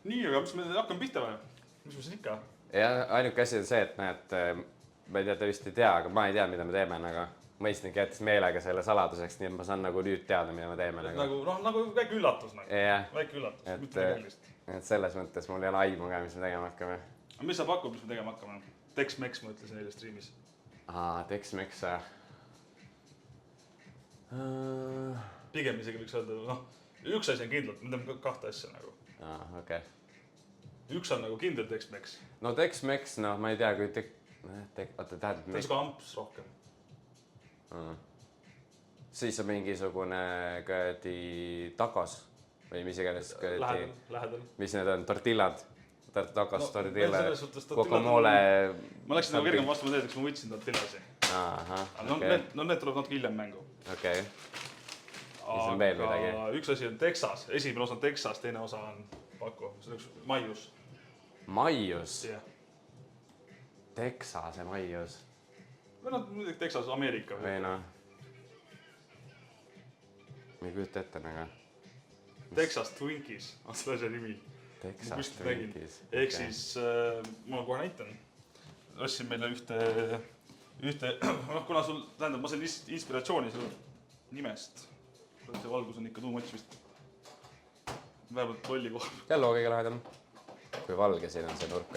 Nii, aga mis me hakkame pihta või? Mis me siin ikka? Ja ainuke asi on see, et näed, ma ei tea, te vist ei tea, aga ma ei tea, mida me teeme, aga mõistnik jättis meelega selle saladuseks, nii et ma saan nagu nüüd teada, mida me teeme. Nagu väike üllatus. Väike üllatus, mitte kellist. Et selles mõttes mul ei ole aimu ka, mis me tegema hakkame. Mis sa pakud, mis me tegema hakkame? Tex-Mex, ma ütlesin eile streamis. Tex-Mex, Pigem isegi võiks öelda, üks asi on kindlalt, me teeme kahte asja nagu. Okei. Üks on nagu kindel Tex-Mex. No Tex-Mex, ma ei tea, kui oota, tähendab... Ta on suga amps rohkem. Siis on mingisugune tacos või mis iganes... Lähedal. Mis need on? Tortillad? Tacos, tortilla, guacamole... Ma läksin nagu kergem vastu, ma teed, eks ma võtsin tortillasi. Need tuleb natuke hiljem mängu. Okei. Mis on veel midagi? Üks asi on Texas, esimene osa on Texas, teine osa on paku. See on üks maius. Maius? Jah. Texase maius? Või muidugi Texas, Ameerika. Või Ma ei kujuta ette nagu. Texas Twinkies on selle asja nimi. Texas Twinkies. Ehk siis, ma kohe näitan. Ostsin meile ühte, kuna sul, tähendab, ma sain inspiratsiooni selle nimest. See valgus on ikka too much vist. Vähemalt lolli koha. Kello kõige lahedam. Kui valge siin on see nurk.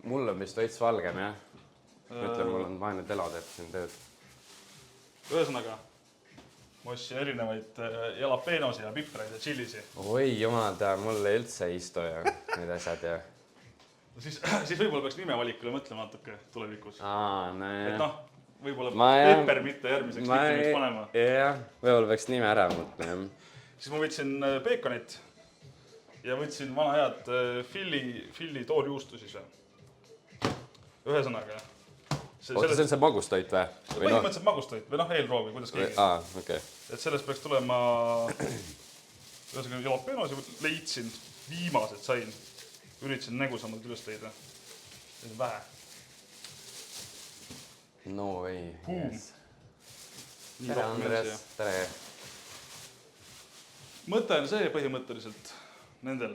Mul on vist veits valgem, jah. Ütlen, mul on vaene telo teeb siin tööd. Ühesõnaga, ma ostsin erinevaid jalapeenosi ja pipraid ja tšillisi. Oi, jumal tea, mulle üldse ei istu ja need asjad ja... Siis võib-olla peaks nimevalikule mõtlema natuke tulevikus. Et võib-olla pepper mitte järgmiseks nimeks panema. Jah, võib-olla peaks nime ära mõtlema. Siis ma võtsin peekonit ja võtsin vana head Philly toorjuustu siis. Ühesõnaga. See on see magustoit või? Põhimõtteliselt magustoit või eelproovi, kuidas keegi. Okay. Et sellest peaks tulema jalapeenosi leidsin, viimased sain. Üritasin nägusamalt üles leida. See on vähe. No way, yes. Tere, Andres, tere. Mõte on see põhimõtteliselt nendel,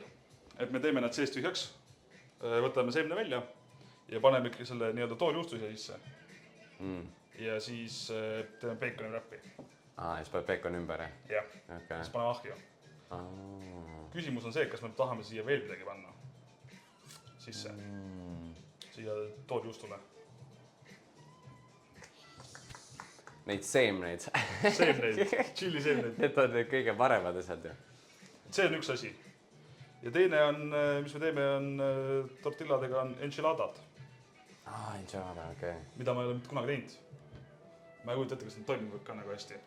et me teeme nad seest tühjaks, võtame seemne välja ja paneme ikka selle nii-öelda toorjuustu sisse. Ja siis teeme peekoni räppi. Siis paneb peekoni ümber, jah? Jah, siis paneme ahju. Küsimus on see, kas me tahame siia veel midagi panna sisse, siia toorjuustule. Neid seemneid. Seemneid, tšilli seemneid. Need on need kõige paremad asjad ju. See on üks asi. Ja teine on, mis me teeme, on tortilladega on enchiladad. Enchilada, okei. Mida ma ei ole mitte kunagi teinud. Ma ei kujuta ette, kas need toimivad ka nagu hästi.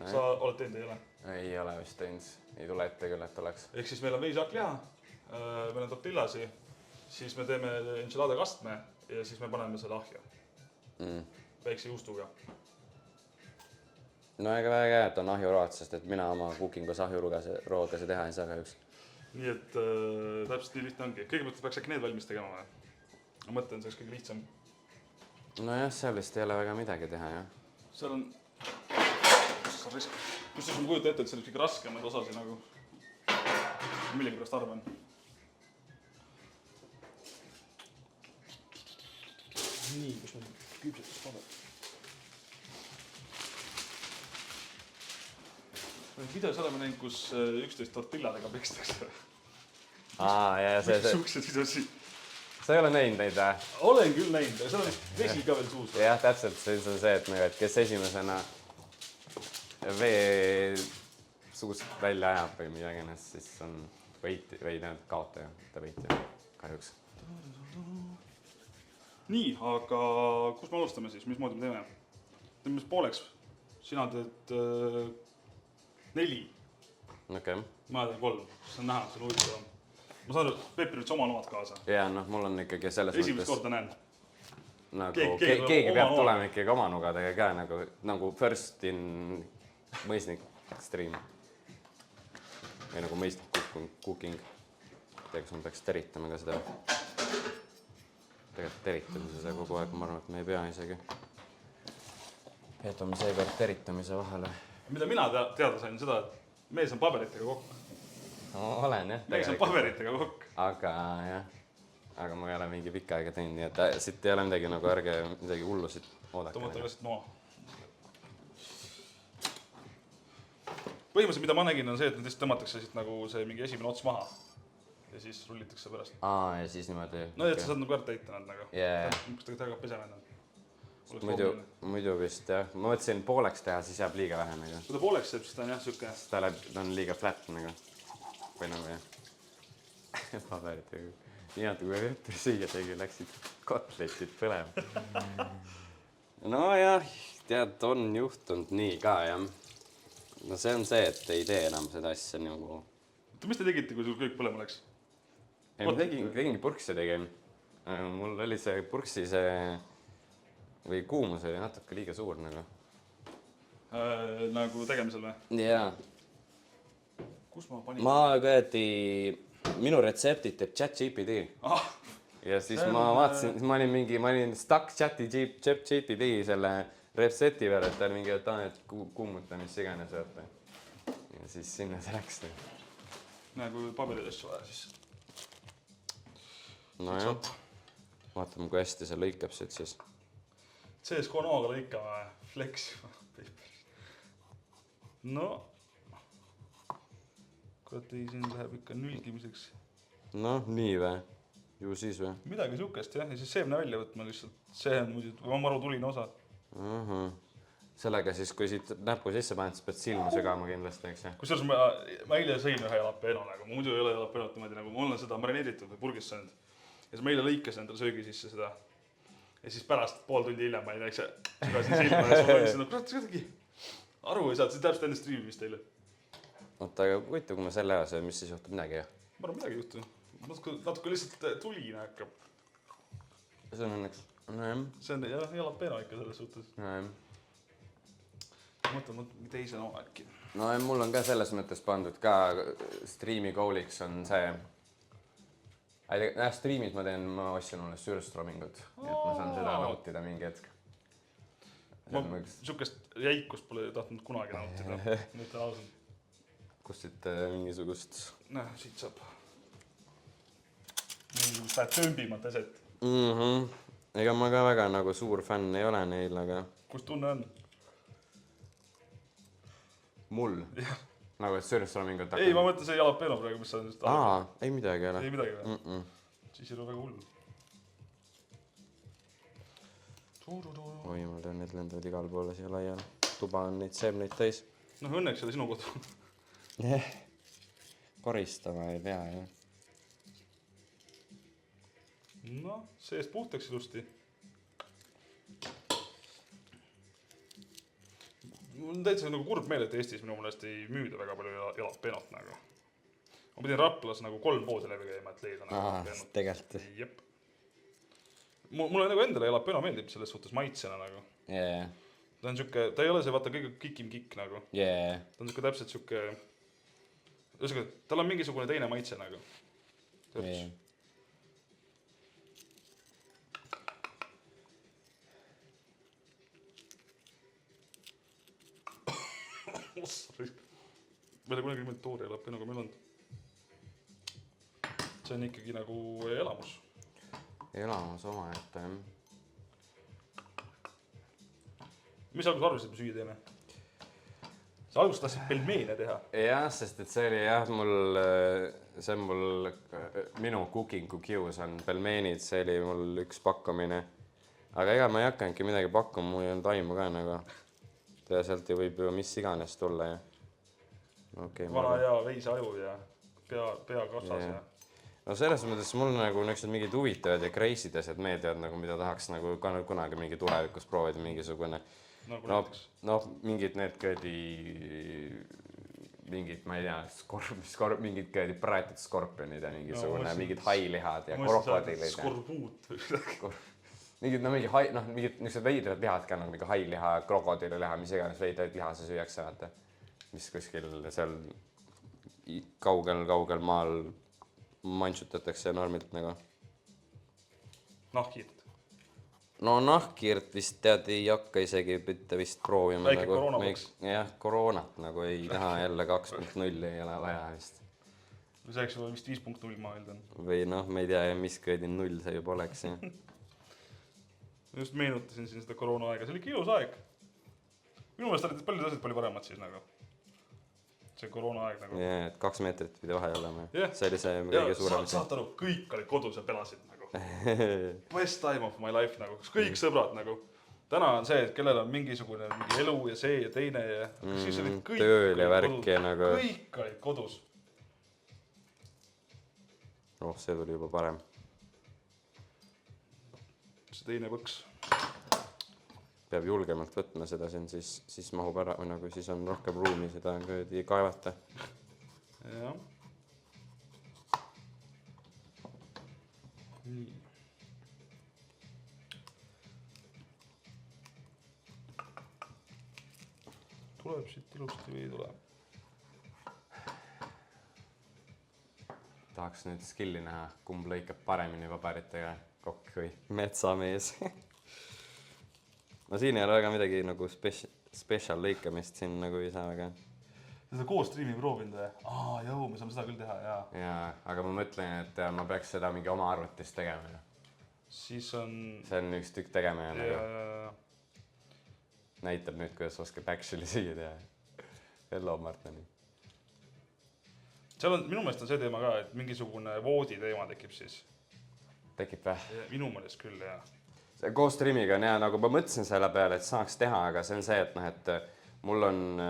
Sa oled teinud, ei ole? Ei ole vist teinud. Ei tule ette küll, et oleks. Ehk siis meil on veisakliha, meil on tortillasi, siis me teeme enchilada kastme ja siis me paneme selle ahja. Väikse juustuga. No ega väga hea, et on ahjuroad, sest et mina oma cookingus ahjuroogasi teha ei saa kahjuks. Nii et täpselt nii lihtne ongi. Kõigepealt peaks äkki need valmis tegema või? Ma mõtlen, see oleks kõige lihtsam. Nojah, seal vist ei ole väga midagi teha, jah. Seal on... Kusjuures ma kujutan ette, et see on kõige raskemaid osasi nagu... Millegi pärast arvan. Nii, kus meil küpsetus paneb? Videos oleme näinud, kus üksteist tortilladega pekstakse. Suksed videosi. Sa ei ole näinud neid, või? Olen küll näinud, aga seal on vesi ka veel suus. Jah, täpselt. See on see, et kes esimesena vee suust välja ajab või midagi ennast, siis on võiti või kaotaja. Ta võiti kahjuks. Nii, aga kus me alustame siis? Mismoodi me teeme? Teeme pooleks. Sina teed 4. Okei. Ma teen 3. See on näha, see on huvitav. Ma saan aru, Pepri võtsi oma load kaasa. Jaa, mul on ikkagi selles mõttes... Esimest korda näen. Keegi peab tulema ikkagi oma nugadega ka, nagu first in mõisnik stream. Või nagu mõisnik cooking. Teeks ma peaks teritama ka seda. Tegelikult teritamise see kogu aeg, ma arvan, et me ei pea isegi. Jätame seekord teritamise vahele. Mida mina teada sain seda, et mees on paberitega kokk. olen jah. Mees on paberitega kokk. Aga jah, aga ma ei ole mingi pikka aega teinud, nii et siit ei ole midagi nagu ärge midagi hullusid oodake. Tõmmata ka siit noa. Põhimõtteliselt, mida ma nägin, on see, et nüüd tõmmatakse siit nagu see mingi esimene ots maha. Ja siis rullitakse pärast. Ja siis niimoodi. No et sa saad nagu ära täita nad nagu. Kus ta väga peseme enda. Muidu vist jah. Ma mõtlesin pooleks teha, siis jääb liiga vähe nagu. Kui ta pooleks jääb, siis ta on jah süke. Ta on liiga flat nagu. Või nagu jah. Paberitega. Nii et kui õhtul süüa tegi, läksid kotletid põlema. No jah, tead, on juhtunud nii ka jah. No see on see, et ei tee enam seda asja nagu. Mis te tegite, kui sul kõik põlema läks? Ei, ma tegingi purksi tegin. Mul oli see purksi see või kuumus oli natuke liiga suur nagu. Nagu tegemisel või? Jaa. Kus ma panin? Ma kõedi, minu retseptid teeb ChatGPT. Ja siis ma vaatasin, ma olin stuck ChatGPT selle retsepti peal, et ta oli mingi, et kuumuta mis iganes võtta. Ja siis sinna see läks. Nagu paberid asju vaja siis. No jah, vaatame, kui hästi see lõikab siit siis. CSGO nooga lõikama flex. No. Kurat ei, siin läheb ikka nülgimiseks. No, nii või? Ju siis või? Midagi sihukest jah, ja siis seemne välja võtma lihtsalt. See on muidu maru tuline osa. Sellega siis, kui siit näpu sisse paned, siis pead silma sügama kindlasti, eks jah? Kusjuures ma eile sõin ühe jalapeno nagu, muidu ei ole jalapenot niimoodi nagu, ma olen seda marineeritud või purgis söönud. Ja siis ma eile lõikas endale söögi sisse seda. Ja siis pärast pool tundi hiljem ma ei näeks sügasin silma ja siis ma mõtlesin, et kurat, kuidagi aru ei saad, see täpselt enne streamimist teile. Oota, aga huvitav, kui ma selle aja söön, mis siis juhtub midagi jah? Ma arvan, midagi ei juhtu. Natuke lihtsalt tuline hakkab. See on õnneks. See on jalapeno ikka selles suhtes. Mõtlen teise noa äkki. No mul on ka selles mõttes pandud ka streami goaliks on see. Streamis ma ostsin mulle Sürstromingut. Nii et ma saan seda nautida mingi hetk. Ma sihukest jäikust pole tahtnud kunagi nautida. Nüüd on ausalt. Kust siit mingisugust? Näe, siit saab. Mingisugust läheb tömbimat eset. Ega ma ka väga nagu suur fänn ei ole neil, aga... Kus tunne on? Mul? Nagu et Sürstromingut hakkab? Ei, ma mõtlen see jalapeno praegu, mis sa on just... Ei midagi ei ole. Ei midagi või? Siis ei ole väga hull. Oi, mul tean, need lendavad igal poole siia laiali. Tuba on neid seemneid täis. Noh, õnneks oli sinu kodu. Koristama ei pea, jah. No, seest puhtaks ilusti. Mul on täitsa nagu kurb meel, et Eestis minu meelest ei müüda väga palju jalapenot nagu. Ma pidin Raplas nagu 3 poodi läbi käima, et leida nagu jalapenot. Tegelikult. Jep. Mulle nagu endale jalapeno meeldib selles suhtes maitsena nagu. Jee. Ta on siuke, ta ei ole see vaata kõige kikim kikk nagu. Jee. Ta on siuke täpselt siuke... Tal on mingisugune teine maitse nagu. Jee. Meil kunagi niimoodi toore jalapeno, aga meil on. See on ikkagi nagu elamus. Elamus oma ette, jah. Mis alguses arvasid, me süüa teeme? Sa alguses tahtsid pelmeene teha? Jah, sest et see oli jah, see on mul, minu cooking'u kius on pelmeenid, see oli mul üks pakkumine. Aga ega ma ei hakkanudki midagi pakkuma, mul ei olnud aimu ka nagu. Ja sealt ju võib ju mis iganes tulla ja. Vana ja veise aju ja pea kasvas ja. No selles mõttes mul nagu niisugused mingid huvitavad ja crazy'd asjad meeldivad nagu, mida tahaks nagu kunagi mingi tulevikus proovida mingisugune. No mingid need köödi, mingid, ma ei tea, mingid köödi praetud skorpionid ja mingisugune, mingid hailihad ja krokodilid. Skorbuut või midagi. Mingid niisugused veidrad lihad ka, nagu mingi hailiha, krokodililiha, mis iganes veidraid liha sa süüakse, vaata. Mis kuskil seal kaugel maal mantsutatakse normilt nagu. Nahkhiirt? No nahkhiirt vist tead ei hakka isegi mitte vist proovima. Väike koroonavaks? Jah, koroonat nagu ei taha jälle 2.0 ei ole vaja vist. see oleks juba vist 5.0 ma eeldan. Või noh, ma ei tea, mis kõedi 0 see juba oleks. Just meenutasin siin seda koroona aega, see oli ikka ilus aeg. Minu meelest olid paljud asjad palju paremad siis nagu. See koroona aeg nagu. Jaa, et 2 meetrit pidi vahe olema. Yeah. See oli see kõige suurem. Saad aru, kõik olid kodus ja pelasid nagu. Best time of my life nagu, kõik sõbrad nagu. Täna on see, et kellel on mingi elu ja see ja teine ja siis olid kõik tööl ja värk ja nagu. Kõik olid kodus. Oh, see tuli juba parem. See teine põks. Peab julgemalt võtma seda siin, siis mahub ära või nagu siis on rohkem ruumi seda kaevata. Jah. Nii. Tuleb siit ilusti või ei tule? Tahaks nüüd skilli näha, kumb lõikab paremini paberitega kokk või metsamees. No siin ei ole väga midagi nagu special lõikamist siin nagu ei saa väga. Seda koos striimi proovinud või? Jõu, me saame seda küll teha, jaa. Jaa, aga ma mõtlen, et ma peaks seda mingi oma arvutis tegema. Siis on... See on üks tükk tegema ja nagu... Näitab nüüd, kuidas oskab actually siia teha. Hello, Martani. Seal on, minu meelest on see teema ka, et mingisugune voodi teema tekib siis. Tekib või? Minu meelest küll, jah. See koos streamiga on jah, nagu ma mõtlesin selle peale, et saaks teha, aga see on see, et noh, et mul on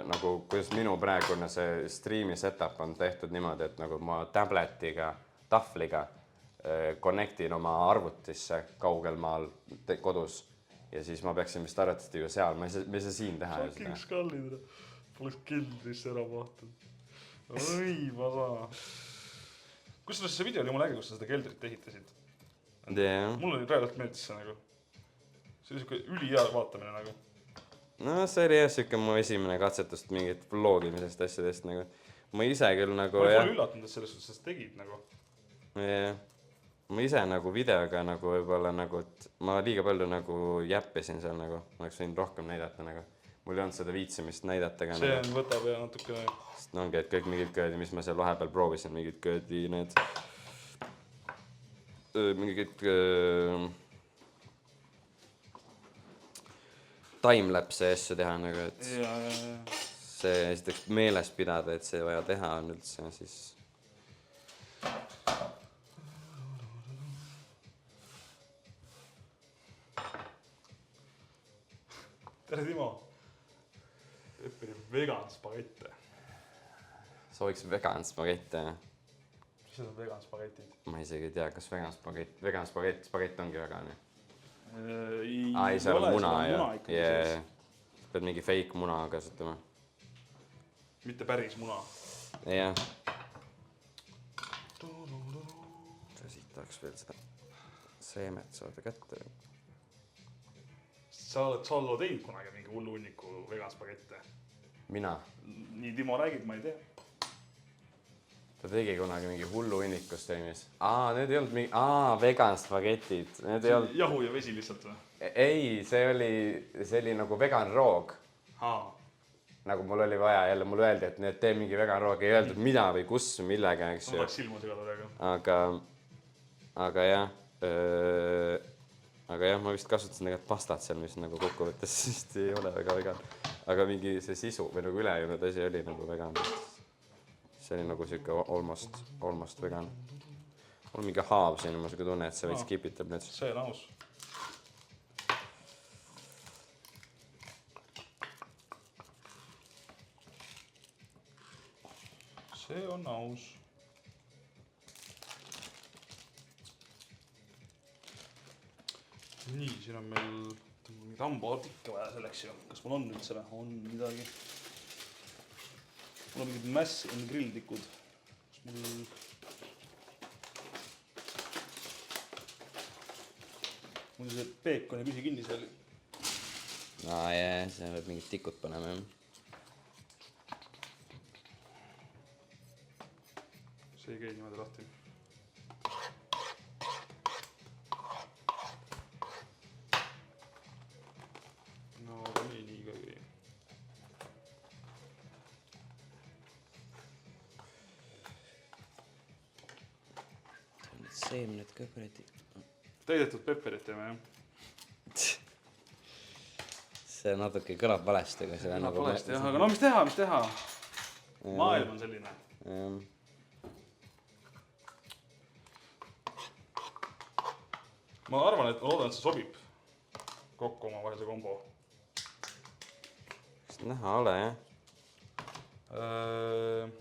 nagu, kuidas minu praegune see streami setup on tehtud niimoodi, et nagu ma tabletiga, tahvliga connectin oma arvutisse kaugel maal kodus ja siis ma peaksin vist arvatavasti ju seal, ma ei saa siin teha. Fucking skallid, poleks keldrisse ära mahtud. Oi, vasa. Kusjuures see video oli mul äge, kus sa seda keldrit ehitasid. Yeah. Mul oli praegult meeldis see nagu. See oli siuke ülihea vaatamine nagu. No see oli jah siuke mu esimene katsetust mingit vlogimisest asjadest nagu. Ma ise küll nagu... Ma olen üllatanud, et selles suhtes tegid nagu. Yeah. Ma ise nagu videoga nagu võib-olla nagu, et ma liiga palju nagu jäppisin seal nagu. Ma oleks võinud rohkem näidata nagu. Mul ei olnud seda viitsimist näidata ka. See nagu. Võtab ja natukene... Sest ongi, et kõik mingid köödi, mis ma seal vahepeal proovisin, mingid köödi need... Mingid timelapse asju teha nagu, et see esiteks meeles pidada, et see vaja teha on üldse, siis... Tere, Timo! Õppini vegan spagette. Sooviks vegan spagette, jah? Mis on vegan spagetid? Ma isegi ei tea, kas vegan spagett ongi vegan, jah? Ei see on muna, jah. Pead mingi fake muna kasutama. Mitte päris muna. Jah. Siit tahaks veel seda seemet saada kätte. Sa oled Sallo teinud kunagi mingi hullu hunniku vegan spagette? Mina? Nii Timo räägid, ma ei tea. Ta tegi kunagi mingi hullu hunniku streamis. Need ei olnud mingi... vegan spagetid. Need ei olnud... Jahu ja vesi lihtsalt või? Ei, see oli nagu vegan roog. Nagu mul oli vaja jälle, mul öeldi, et need tee mingi vegan roog. Ei öeldud mida või kus, millega, eks ju. Ma tahaks silmu segada praegu. Aga jah, ma vist kasutasin tegelikult pastat seal, mis nagu kokkuvõttes vist ei ole väga vegan. Aga mingi see sisu või nagu ülejäänud asi oli nagu vegan. See oli nagu siuke almost vegan. Mul on mingi haav siin, ma siuke tunne, et see veits kipitab nüüd. See on aus. See on aus. Nii, siin on meil mingid hambaartikke vaja selleks ju. Kas mul on üldse või? On midagi. Mul on mingid mass and grill tikud. Kas mul... Mul see peekon ja püsi kinni seal. Jah, see võib mingid tikud panema, jah. See ei käi niimoodi lahti. No, aga nii ka ei. seemned ka kuradi. Täidetud pepperit teeme, jah. See natuke kõlab valesti, aga see on nagu... Valesti, jah, aga no mis teha? Maailm on selline. Ma arvan, et ma loodan, et see sobib kokku oma vahel see kombo. Kas näha ole, jah?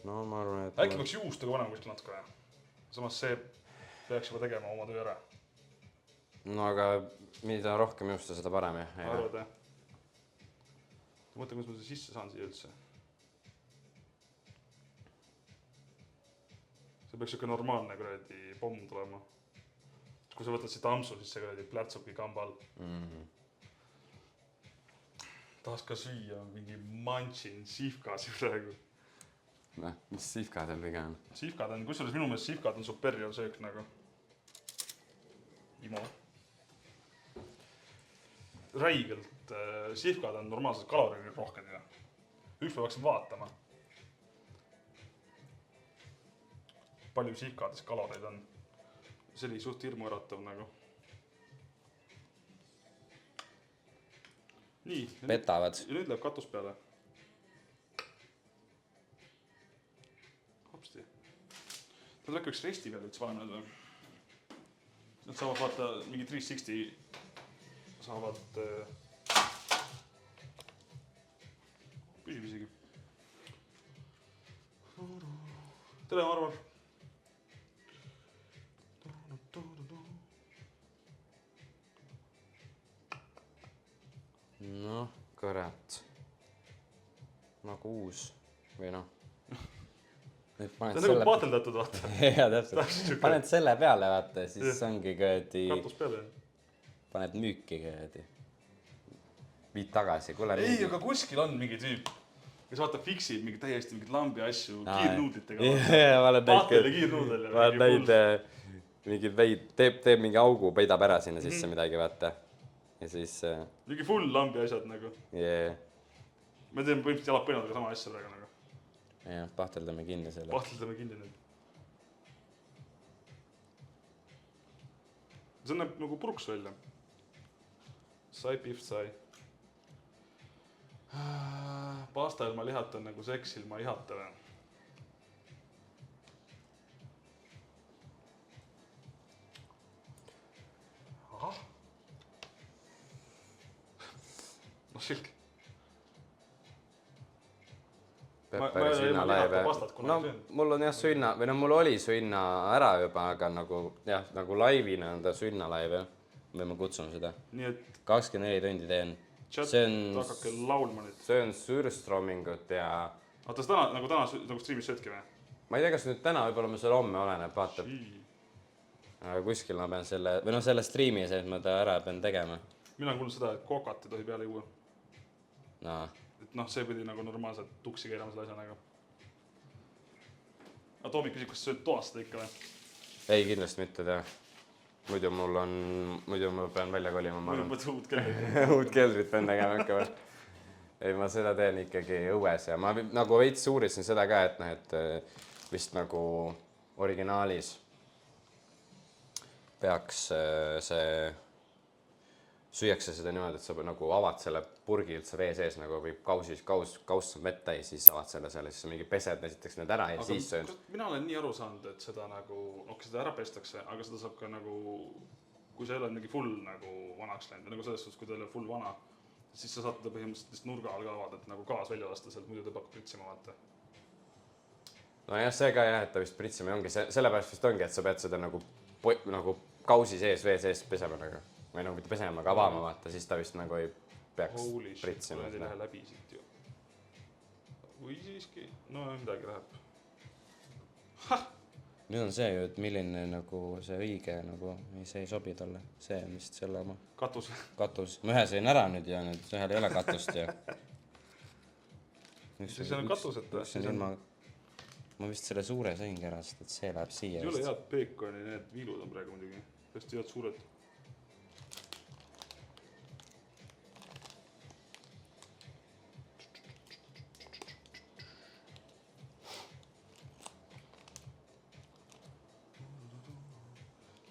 No ma arvan, et... Äkki peaks juustega panema kuskil natuke, jah? Samas see peaks juba tegema oma töö ära. No aga mida rohkem juusta, seda parem, jah? Arvad, jah? Mõtle, kuidas ma seda sisse saan siia üldse. See peaks siuke normaalne kuradi pomm tulema. Kui sa võtad siit ampsu, siis see kuradi plärtsubki kamba all. Tahaks ka süüa mingi mantšin siifkaasi praegu. Noh, mis siifkaadel viga on? Siifkaad on, kusjuures minu meelest siifkaad on superior söök nagu. Imo. Räigelt siifkaad on normaalselt kaloril rohkem. Üks päev hakkasin vaatama. Palju siifkaadis kaloreid on. See oli suht hirmu äratav nagu. Nii. Petavad. Ja nüüd läheb katus peale. Hopsti. Nad äkki üks resti peale üldse paneme need või? Nad saavad vaata mingi 360 saavad püsib isegi. Tere, Marvar! Noh, kõrat. Nagu uus või noh. Ta on nagu paateldatud, vaata. Jaa, täpselt. Paned selle peale, vaata, siis ongi kõedi... Katus peale. Paned müüki kõedi. Viid tagasi, kuule... Ei, aga kuskil on mingi tüüp, kes vaata fiksib mingi täiesti mingid lambi asju kiirnuudlitega. Paatele kiirnuudel. Ma olen näid, teeb mingi augu, peidab ära sinna sisse midagi, vaata. Ja siis... Mingi full lambi asjad nagu. Jee. Me teeme põhimõtteliselt jalapõinadega sama asja praegu nagu. Jah, pahteldame kinni selle. Pahteldame kinni nüüd. See näeb nagu puruks välja. Sai, pihv, sai. Pasta ilma lihata on nagu seks ilma ihata või? Ahah. No silk. Pepperi sunnalaive. No mul on jah sunna, või no mul oli sunna ära juba, aga nagu jah, nagu laivina on ta sunnalaive. Või ma kutsun seda. Nii et... 24 tundi teen. Chat hakake laulma nüüd. See on Sürstroomingut ja... Oota, täna nagu striimis söötki või? Ma ei tea, kas nüüd täna võib-olla ma selle homme oleneb, vaatab. Aga kuskil ma pean selle, või noh selle striimi sees ma ta ära pean tegema. Mina olen kuulnud seda, et kokat ei tohi peale juua. No. Et noh, see pidi nagu normaalselt tuksi keerama selle asja nagu. Aga Toomik küsib, kas sa sööd toas seda ikka või? Ei, kindlasti mitte tea. Muidu ma pean välja kolima. Muidu pead uut keldrit. Uut keldrit pean tegema ikka või. Ei, ma seda teen ikkagi õues ja ma nagu veits uurisin seda ka, et noh, et vist nagu originaalis peaks see... Süüakse seda niimoodi, et sa nagu avad selle purgi üldse vee sees nagu või kaus on vett täis, siis avad selle siis mingi pesed esiteks need ära ja aga siis sööd. Mina olen nii aru saanud, et seda nagu, seda ära pestakse, aga seda saab ka nagu, kui sa ei ole mingi full nagu vanaks läinud, nagu selles suhtes, kui ta ei ole full vana, siis sa saad teda põhimõtteliselt nurga all ka avada, et nagu gaas välja lasta sealt, muidu ta pakub pritsima vaata. No jah, see ka jah, et ta vist pritsima ongi, sellepärast vist ongi, et sa pead seda nagu kausi sees, vee sees pesema nagu. Või nagu mitte pesema, aga avama vaata, siis ta vist nagu ei peaks pritsima. Holy shit, ei lähe läbi siit ju. Või siiski? No midagi läheb. Nüüd on see ju, et milline nagu see õige nagu, see ei sobi talle. See on vist selle oma. Katus. Ma ühe sõin ära nüüd ja nüüd ühel ei ole katust ja. See on katuseta. Ma vist selle suure sõingi ära, sest et see läheb siia. See ei ole head peekoni, need viilud on praegu muidugi. Hästi head suured.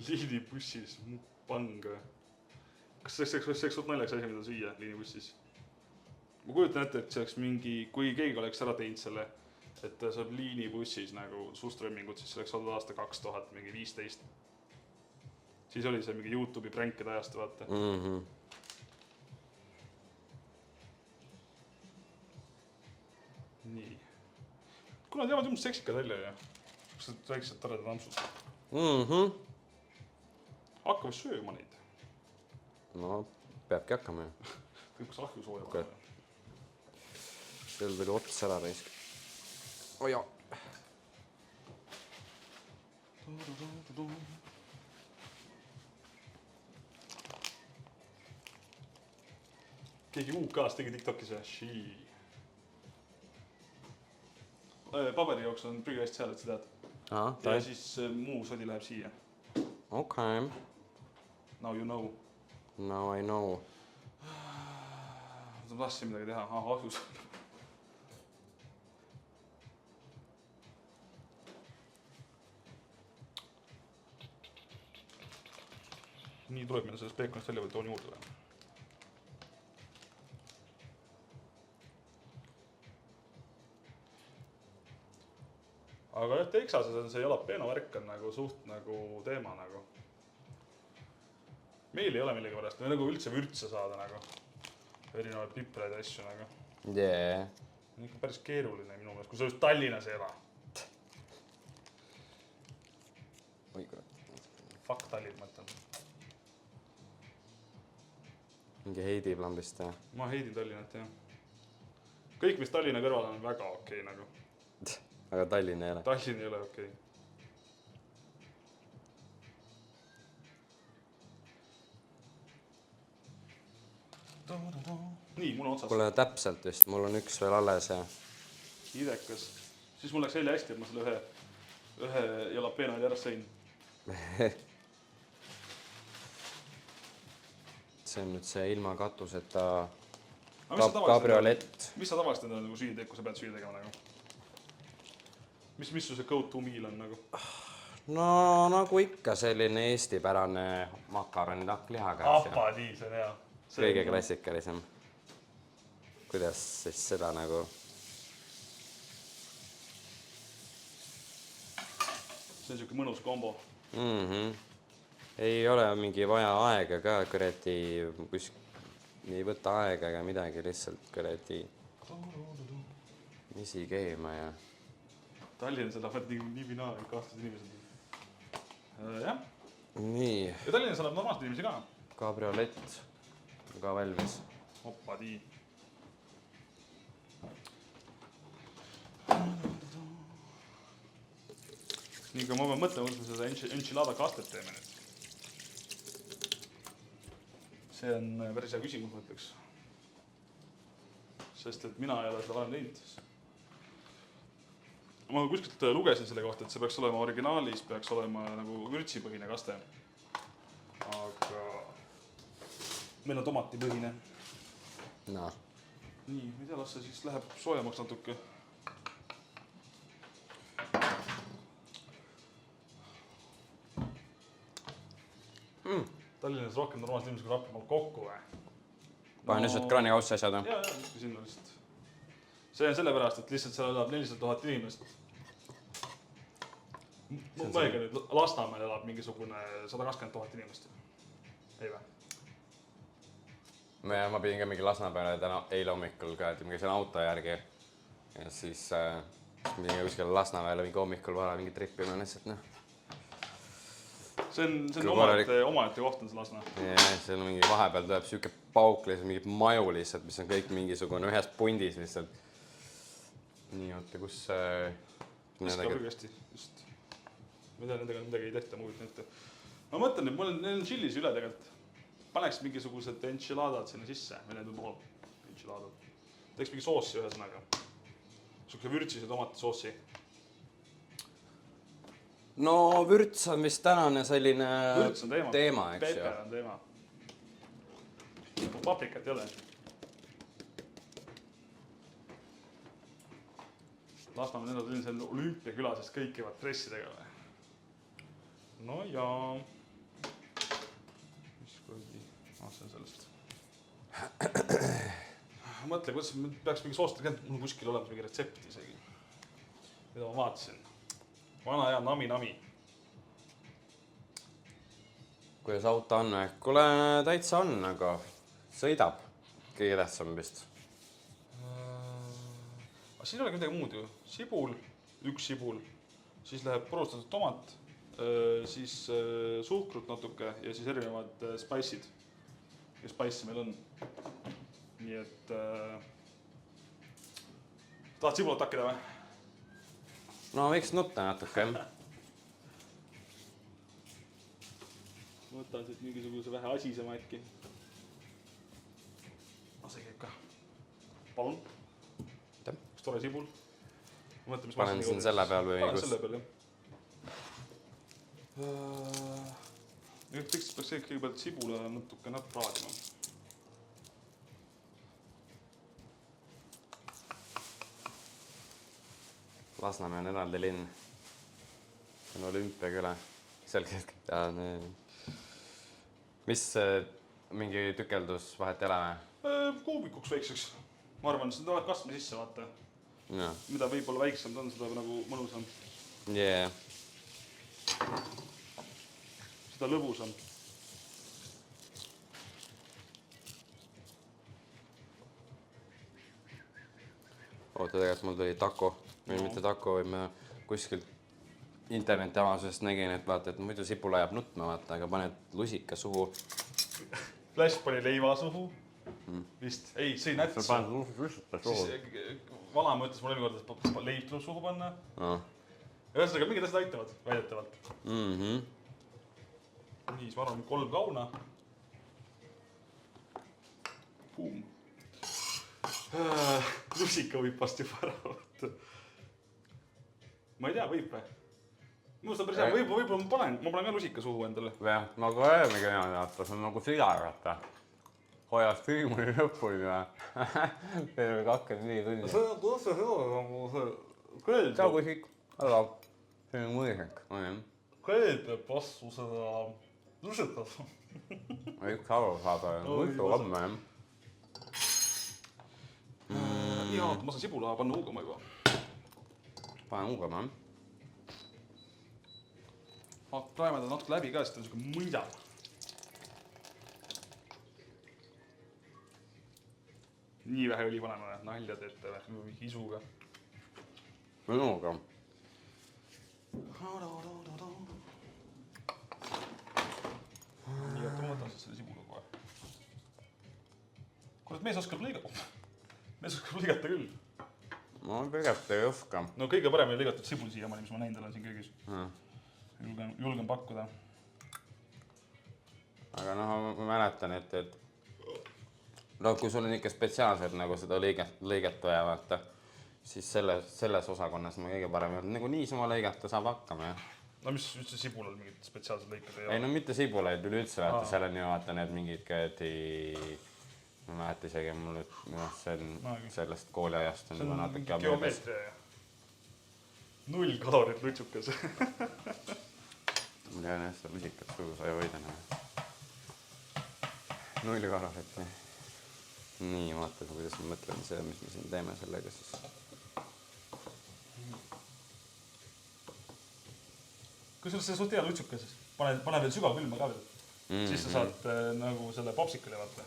Liinibussis mukbang. Kas see oleks suht naljakas asi, mida süüa liinibussis? Ma kujutan ette, et see oleks mingi, kui keegi oleks ära teinud selle, et ta saab liinibussis nagu suuströmmingut, siis see oleks olnud aasta 2015. Siis oli see mingi YouTube'i pränkide ajast, vaata. Nii. Kuna teavad umbes seksikad välja ja kas need väiksed toredad ampsud? Hakkame sööma neid. No, peabki hakkama ju. Kas ahju sooja okay. Seal tuli ots ära raisk. Oja. Keegi UK-s tegi TikTokis ja shii. Paberi jooks on prügihästi seal, et sa tead. Ja siis muu sodi läheb siia. Okay. Now you know. Now I know. Ma tahtsin midagi teha. Ahjus. Nii tuleb meile sellest peekonist välja võtta tooni juurde või? Aga jah, Texases on see jalapeno värk on nagu suht nagu teema nagu. Meil ei ole millegi pärast, me nagu üldse vürtse saada nagu. Erinevaid pipreid asju nagu. Yeah. On ikka päris keeruline minu meelest, kui sa just Tallinnas ei ela. Oi kurat. Fuck Tallinn, mõtlen. Mingi Heidi plambist või? Ma heidin Tallinnat, jah. Kõik, mis Tallinna kõrval on väga okei nagu. Aga Tallinn ei ole. Tallinn ei ole okei. Nii, mul on otsas. Kuule täpselt vist, mul on üks veel alles ja... Idekas. Siis mul läks eile hästi, et ma selle ühe jalapeno oli ära sõin. See on nüüd see ilma katuseta kabriolett. Mis sa tavaliselt endale nagu süüa teed, kui sa pead süüa tegema nagu? Mis su see go-to meal on nagu? No nagu ikka selline eestipärane makaroni takklihaga. Apadi, see on hea. Kõige klassikalisem. Kuidas siis seda nagu... See on siuke mõnus kombo. Ei ole mingi vaja aega ka, kõreti, ei võta aega ega midagi, lihtsalt kõreti misi keema ja... Tallinnas elavad nii binaari kaastased inimesed. Jah. Nii. Ja Tallinnas elab normaalsed inimesi ka. Kabriolett ka valmis. Oppadi. Nii kui ma pean mõtlema, kuidas me seda enchilada kastet teeme nüüd. See on päris hea küsimus, ma ütleks. Sest et mina ei ole seda varem teinud. Ma kuskilt lugesin selle kohta, et see peaks olema originaalis, peaks olema nagu vürtsipõhine kaste. Aga meil on tomatipõhine. No. Nii, ma ei tea, las see siis läheb soojamaks natuke. Tallinnas rohkem normaalsed inimesed kui Raplamaal kokku või? Panen lihtsalt kraanikausse asjad või? Jaa, sinna lihtsalt. See on sellepärast, et lihtsalt seal elab 400 000 inimest. Mõelge nüüd, Lasnamäel elab mingisugune 120 000 inimest. Ei või? Ma pidin ka mingi Lasnamäele täna eile hommikul ka, et ma käisin auto järgi. Ja siis pidin kuskil Lasnamäele mingi hommikul vara mingi trippima lihtsalt, noh. See on omaette koht on see Lasna. Jah, see on mingi vahepeal tuleb siuke pauk lihtsalt, mingid maju lihtsalt, mis on kõik mingisugune ühes pundis lihtsalt. Nii, oota, kus see... Viska prügesti, just. Ma ei tea, nendega midagi ei tehta, muud ette. Ma mõtlen, et mul on chillis üle tegelikult. Paneks mingisugused enchiladad sinna sisse, või need on enchiladad. Teeks mingi soossi ühesõnaga. Siuke vürtsise tomatisoosi. No vürts on vist tänane selline teema, eks ju. Peper on teema. Paprikat ei ole. Lasnamäe nendel on olümpiaküla, sest kõik käivad dressidega või? No jaa. See on sellest. Mõtle, kuidas peaks mingi soostada käinud, mul kuskil olemas mingi retsepti isegi. Mida ma vaatasin. Vana hea nami. Kuidas auto on? Kuule, täitsa on, aga sõidab. Kõige tähtsam vist. Aga siin ei olegi midagi muud ju. Sibul, üks sibul, siis läheb purustatud tomat, siis suhkrut natuke ja siis erinevad spice'id. Ja spice'i meil on. Nii et... tahad sibulat takkida või? No võiks nutta natuke. Võtan siit mingisuguse vähe asisema äkki. No see käib ka. Palun. Üks tore sibul. Panen siin selle peal või kus? Panen selle peal, jah. Peaks kõigepealt sibula natuke praadima. Lasnamäe on eraldi linn. See on olümpiaküla. Selgelt. Mis mingi tükeldus vahet ei ole või? Kuubikuks väikseks. Ma arvan, seda tuleb kastme sisse, vaata. Mida võib-olla väiksem on, seda nagu mõnusam. Yeah. Seda lõbusam. Oota, tegelikult mul tuli taco. Või mitte taco, või ma kuskilt interneti avasest nägin, et vaata, et muidu sibula jääb nutma, vaata, aga paned lusika suhu. Flash pani leiva suhu. Vist. Ei, sõi nätsa. Sa paned lusika suhu. Vanaema ütles mulle kord, et leib tuleb suhu panna. Ühesõnaga, mingid asjad aitavad, väidetavalt. Nii, siis ma arvan 3 kauna. Puum. Lusika võib vast juba ära võtta. Ma ei tea, võib või? Minu seda päris hea, võib-olla ma panen ka lusika suhu endale. Jah, nagu eelmegi vaata, see on nagu sigar, vaata. Hoiad filmuni lõpuni või? Meil oli 25 tundi. See on tõesti hea, nagu see kööl Tšau kusik. Hallo. See on mõisek. Kööl peab vastu seda lusikat. Üks aru saada ja mõistu kamme, jah. Jaa, ma saan sibula panna huugama juba. Panen huugama, jah. Praeme ta natuke läbi ka, sest ta on selline mõidab. Nii vähe õli paneme, nalja teete või isuga. Minuga. Nii, ma võtan selle sibula kohe. Kurat, mees oskab lõigata. Mees oskab lõigata küll. Ma tegelikult ei oska. No kõige parem ei lõigatud sibul siiamaani, mis ma näinud olen siin kõigis. Julgen pakkuda. Aga noh, ma mäletan, et no kui sul on ikka spetsiaalselt nagu seda lõiget vaja vaata, siis selles osakonnas ma kõige parem ei olnud. Nagu niisama lõigata saab hakkama, jah. No mis üldse sibulal mingid spetsiaalsed lõikad ei ole? Ei, no mitte sibulaid üleüldse, vaata, seal on ju vaata need mingid käedi, ma mälet isegi mul nüüd, see on sellest kooliajast on juba natuke möödas. See on geomeetria, jah. 0 kalorit lutsukas. Mul ei ole seda lusikat suhu, sa ei hoida näha. 0 kalorit, jah. Nii, vaata, kuidas ma mõtlen see, mis me siin teeme sellega siis. Kusjuures see suht hea lutsukas, pane veel sügavkülma ka veel. Siis sa saad nagu selle popsikali vaata.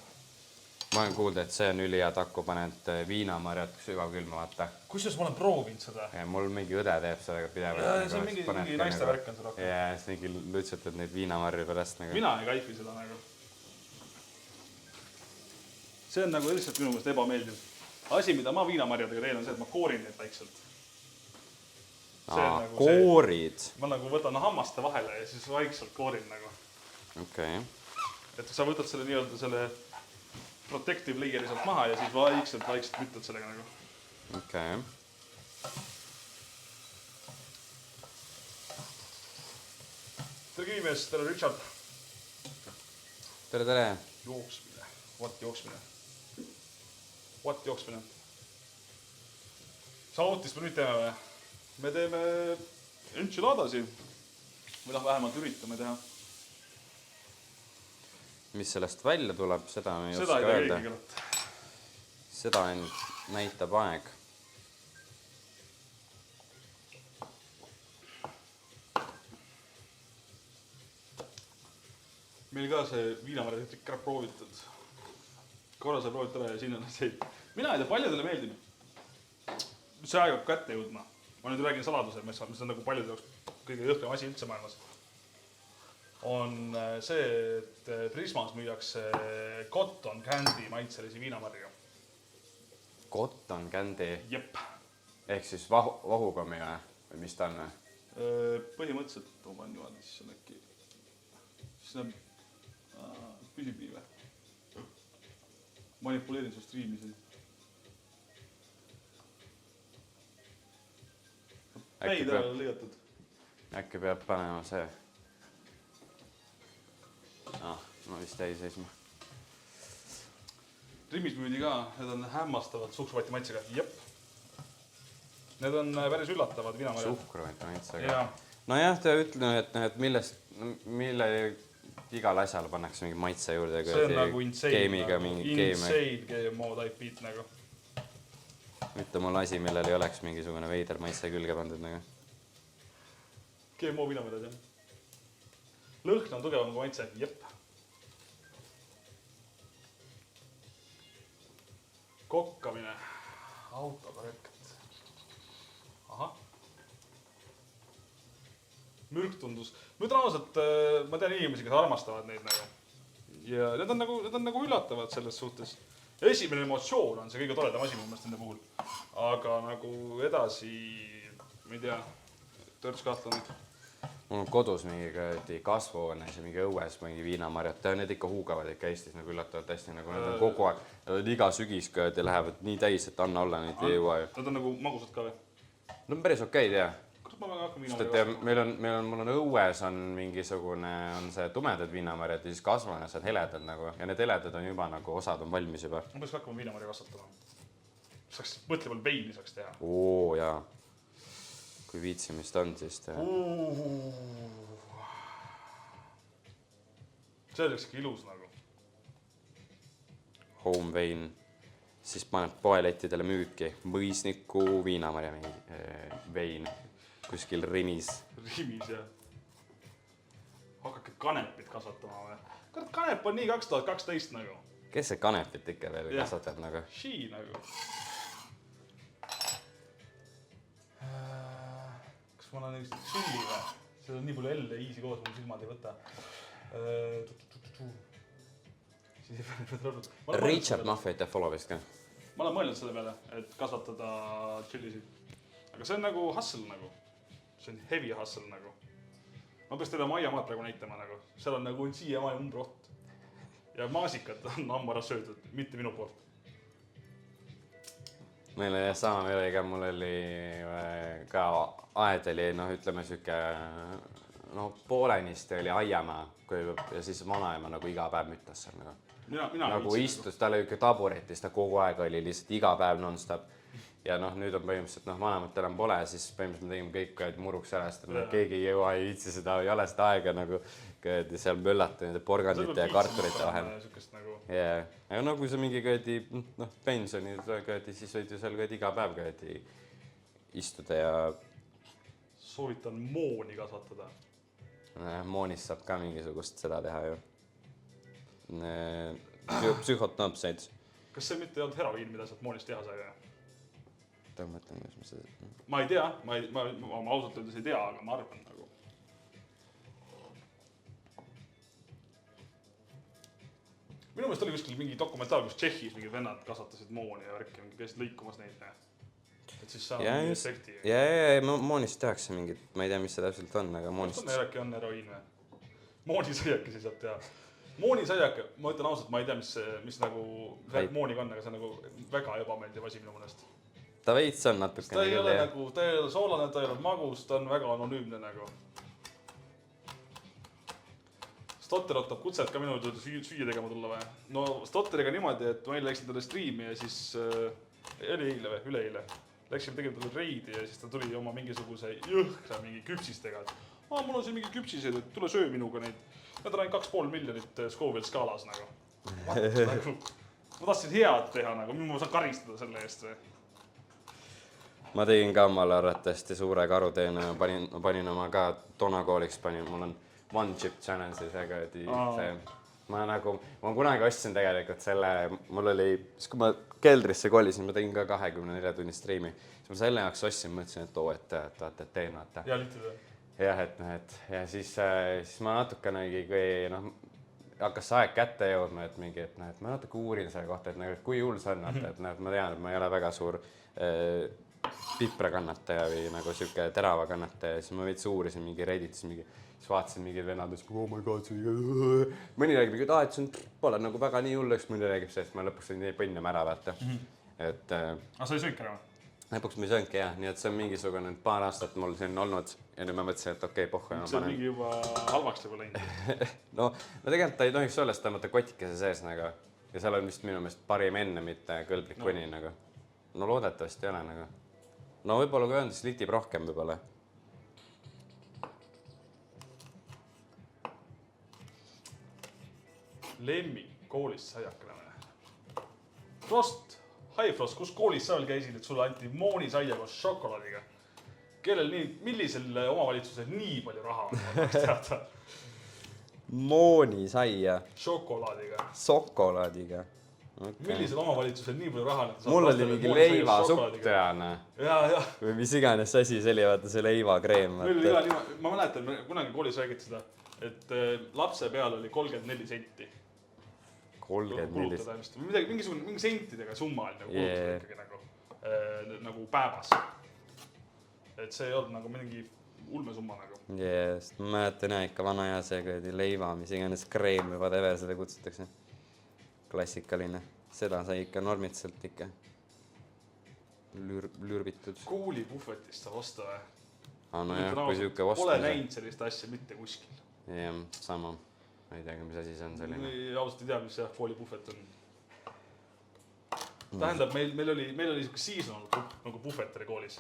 Ma olen kuulda, et see on ülihea taku, paned viinamarjad sügavkülma vaata. Kusjuures ma olen proovinud seda. Ja mul mingi õde teeb sellega pidevalt. Ja see on mingi naiste värk on see rohkem. Ja siis mingi lutsutad neid viinamarju pärast nagu. Mina ei kaifi seda nagu. See on nagu lihtsalt minu mõelest ebameeldiv. Asi, mida ma viinamarjadega teen, on see, et ma koorin neid väikselt. Koorid? Ma nagu võtan hammaste vahele ja siis vaikselt koorin nagu. Okei. Et sa võtad selle nii-öelda selle protective layeri sealt maha ja siis vaikselt müttad sellega nagu. Okei. Tere Kivimees, tere Richard. Tere. Jooksmine. What jooksmine? Sautis me nüüd teeme või? Me teeme enchiladasi. Või vähemalt üritame teha. mis sellest välja tuleb, seda me ei seda oska ei öelda. tea keegi. Seda näitab aeg. Meil ka see viinamarjad ikka ära proovitud. Korra sai proovita ära ja siin on see. Mina ei tea, paljudele meeldib. See aeg peab kätte jõudma. Ma nüüd räägin saladuse, mis on nagu paljude jaoks kõige jõhkrem asi üldse maailmas. On see, et Prismas müüakse cotton candy maitselisi viinamarju. Cotton candy? Jep. Ehk siis vahukomi või mis ta on? Põhimõtteliselt oma niimoodi, siis on äkki. Siis on püsib nii või? Manipuleerin su striimi siin. Päid ära lõigatud. Äkki peab panema see. No vist jäi seisma. Trimis müüdi ka, need on hämmastavad suhkruvati maitsega. Jep. Need on päris üllatavad viinamarjad. Suhkruvati maitsega. Nojah, te ütlen, et mille igal asjal pannakse mingi maitse juurde. See on nagu insane. Insane GMO type beat nagu. Ütle mulle asi, millel ei oleks mingisugune veider maitse külge pandud nagu. GMO viinamarjad, jah. Lõhn on tugevam kui maitse. Jep. Kokkamine. Autokorrekt. Ahah. Mürktundus. Ma ütlen ausalt, ma tean inimesi, kes armastavad neid nagu. Ja need on nagu üllatavad selles suhtes. Esimene emotsioon on see kõige toredam asi mu meelest nende puhul. Aga nagu edasi, ma ei tea, törts kahtlanud. Mul on kodus mingi kasvuhoones ja mingi õues mingi viinamarjad. Need ikka huugavad ikka Eestis nagu üllatavad hästi. Need on kogu aeg. Nad iga sügis lähevad nii täis, et anna olla neid ei jõua. Nad on nagu magusad ka või? Nad on päris okeid, jah. Kas ma väga hakkan viinamarjad? Mul on õues on mingisugune, on see tumedad viinamarjad ja siis kasvuhoones on heledad nagu. Ja need heledad on juba nagu, osad on valmis juba. Ma peaks hakkama viinamarja kasvatama. Saaks mõtleval veini saaks teha. Oo, jaa. Kui viitsimist on, siis teha. See oleks ikka ilus nagu. Home vein. Siis paned poelettidele müüki mõisniku viinamarja vein kuskil Rimis. Rimis, jah. Hakake kanepit kasvatama või? Kanep on nii 2012 nagu. Kes see kanepit ikka veel kasvatab nagu? Shii nagu. Kas ma olen üks chilli või? Seal on nii palju L ja I-si koos, mul silmad ei võta. Richard Muffet ja follow vist ka. Ma olen mõelnud selle peale, et kasvatada chillisid. Aga see on nagu hustle nagu. See on heavy hustle nagu. Ma peaks teile aiamaad praegu näitama nagu. Seal on nagu siiamaani umbrott. Ja maasikad on ammu ära söödud, mitte minu poolt. Meil oli sama meelega, mul oli ka aed oli, ütleme süke, poolenisti oli aiamaa ja siis vanaema nagu iga päev müttas seal nagu. Nagu istus, tal oli ikka taburetis, ta kogu aeg oli lihtsalt iga päev non-stop. Ja nüüd on põhimõtteliselt, vanematel enam pole, siis põhimõtteliselt me tegime kõik muruks ära, sest keegi ei jõua, ei viitsi seda jalest aega nagu seal möllata nende porgandite ja kartulite vahel. Aga kui sa mingi pensioni, siis võid ju seal iga päev istuda ja... Soovitan mooni kasvatada. Moonist saab ka mingisugust seda teha ju. Psühhotnapseid. Kas see mitte ei olnud heroiin, mida saab moonist teha sai? Mõtlen, mis ma seda... Ma ei tea, ma ausalt öeldes ei tea, aga ma arvan nagu. Minu meelest oli kuskil mingi dokumentaal, kus Tšehhis mingid vennad kasvatasid mooni ja värki, käisid lõikumas neid. Et siis saab mingi efekti. Moonist tehakse mingid, ma ei tea, mis see täpselt on, aga moonist... Äkki on heroiin või? Moonisaiake siis saab teha. Moonisaiake, ma ütlen ausalt, ma ei tea, mis nagu mooniga on, aga see on nagu väga ebameeldiv asi minu mõnest. Ta veits on natuke. Ta ei ole nagu, ta ei ole soolane, ta ei ole magus, ta on väga anonüümne nagu. Stotter ootab kutset ka minu juurde süüa tegema tulla või? No Stotteriga niimoodi, et ma eile läksin talle striimi ja siis oli eile või üleeile. Läksime tegema talle reidi ja siis ta tuli oma mingisuguse jõhkra mingi küpsistega. mul on siin mingi küpsised, et tule söö minuga neid. Need on ainult 2,5 miljonit Scoville skaalas nagu. Ma tahtsin head teha nagu, ma saan karistada selle eest või? Ma tegin ka omale arvatavasti suure karuteena, panin oma ka tonakooliks, mul on one chip challenge see. Ma kunagi ostsin tegelikult selle, mul oli, siis kui ma keldrisse kolisin, ma tegin ka 24 tunni striimi, siis ma selle jaoks ostsin, mõtlesin, et teen vaata. Ja liitid või? Jah, ja siis ma natukenegi, kui hakkas see aeg kätte jõudma, et ma natuke uurin selle kohta, et kui hull see on, et ma tean, et ma ei ole väga suur pipra kannataja või nagu siuke terava kannataja, siis ma veits uurisin mingi Redditis, siis vaatasin mingid vennad, oh my god, mõni räägib, et see pole nagu väga nii hulleks, mõni räägib sellest, ma lõpuks olin nii põnnema ära, vaata. Sa ei söönk ära või? Lõpuks ma ei söönki jah, nii et see on mingisugune paar aastat mul siin olnud ja nüüd ma mõtlesin, et okei, pohhu. See on mingi juba halvaks juba läinud. No tegelikult ta ei tohiks olla, sest ta mõtleb kotikese sees nagu ja seal on vist minu meelest parim enne, mitte kõlblik kuni nagu. No loodetavasti ei ole nagu. No võib-olla kui on, siis litib rohkem võib-olla. Lemmik koolist saiakene või? Frost, hi Frost, kus koolis sa veel käisid, et sulle anti moonisaia koos šokolaadiga? Kellel nii, millisel omavalitsusel nii palju raha on, ma tahaks teada? Moonisaia. Šokolaadiga. Okay. Millisel omavalitsusel nii palju raha? Mul oli mingi leivasupp teane. Ja. Või mis iganes asi, see oli vaata see leivakreem. Ma mäletan, kunagi koolis räägiti seda, et lapse peal oli 34 senti. 34 senti? Mingi sentidega summa oli kulutada nagu päevas. Et see ei olnud nagu mingi ulmesumma nagu. Just, ma mäletan ikka vana ja see leiva, mis iganes kreem või whatever seda kutsutakse. Klassikaline. Seda sai ikka normitselt ikka lürbitud. Kooli puhvetist saab osta või? No jah, kui siuke ostmise. Pole näinud sellist asja mitte kuskil. Jah, sama. Ma ei teagi, mis asi see on selline. Ausalt ei tea, mis kooli puhvet on. Tähendab, meil oli siuke seasonal nagu puhveteri koolis.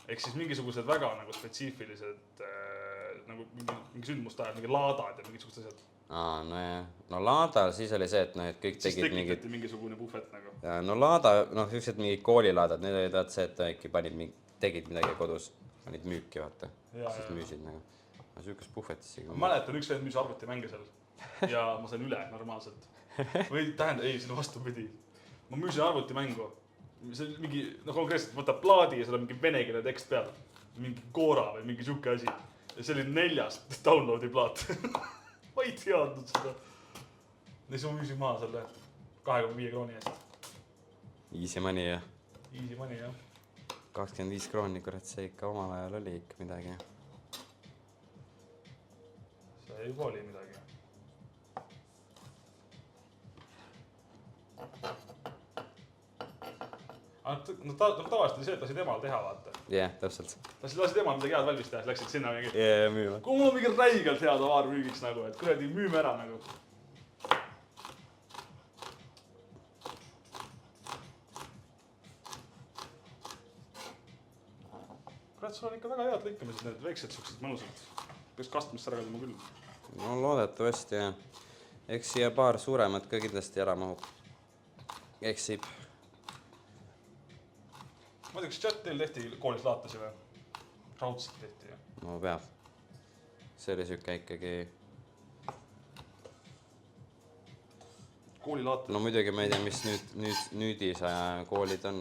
Ehk siis mingisugused väga nagu spetsiifilised nagu mingi sündmustajad, mingi laadad ja mingisugused asjad. No jah. No laadal siis oli see, et kõik tegid mingid... Siis mingisugune puhvet nagu. Ja, no laada, sellised mingid koolilaadad, need olid see, et äkki tegid midagi kodus, panid müüki, vaata. Siis müüsid nagu. Ma siukest puhvetisse. Ma mäletan, üks vend müüs arvutimänge seal ja ma sain üle normaalselt. Või tähendab, ei, siin vastupidi. Ma müüsin arvutimängu. See on mingi, konkreetselt võtab plaadi ja seal on mingi venekeelne tekst peal. Mingi koora või mingi siuke asi. Ja see oli 4 downloadi plaat. Ma ei teadnud seda. Ja siis ma müüsin maha selle 2,5 krooni eest. Easy money, jah. Easy money, jah. 25 krooni, kurat, see ikka omal ajal oli ikka midagi. See juba oli midagi. No tavaliselt oli see, et lasid emal teha, vaata. Jah, täpselt. Lasid emal midagi head valmis teha, läksid sinna mingi... müüma. Kui mul on mingi räigelt hea tavaarmüügiks nagu, et kuradi müüme ära nagu. Kurat, sul on ikka väga head lõikamised, need väiksed suksed mõnusad. Peaks kastmist ära kalduma küll. No loodetavasti, jah. Eks siia paar suuremat ka kindlasti ära mahub. Eksib. Ma ei tea, kas chat teil tehti koolis laatasi või? Raudselt tehti, jah? No peab. See oli siuke ikkagi... Kooli laatasi? No muidugi ma ei tea, mis nüüdis koolid on.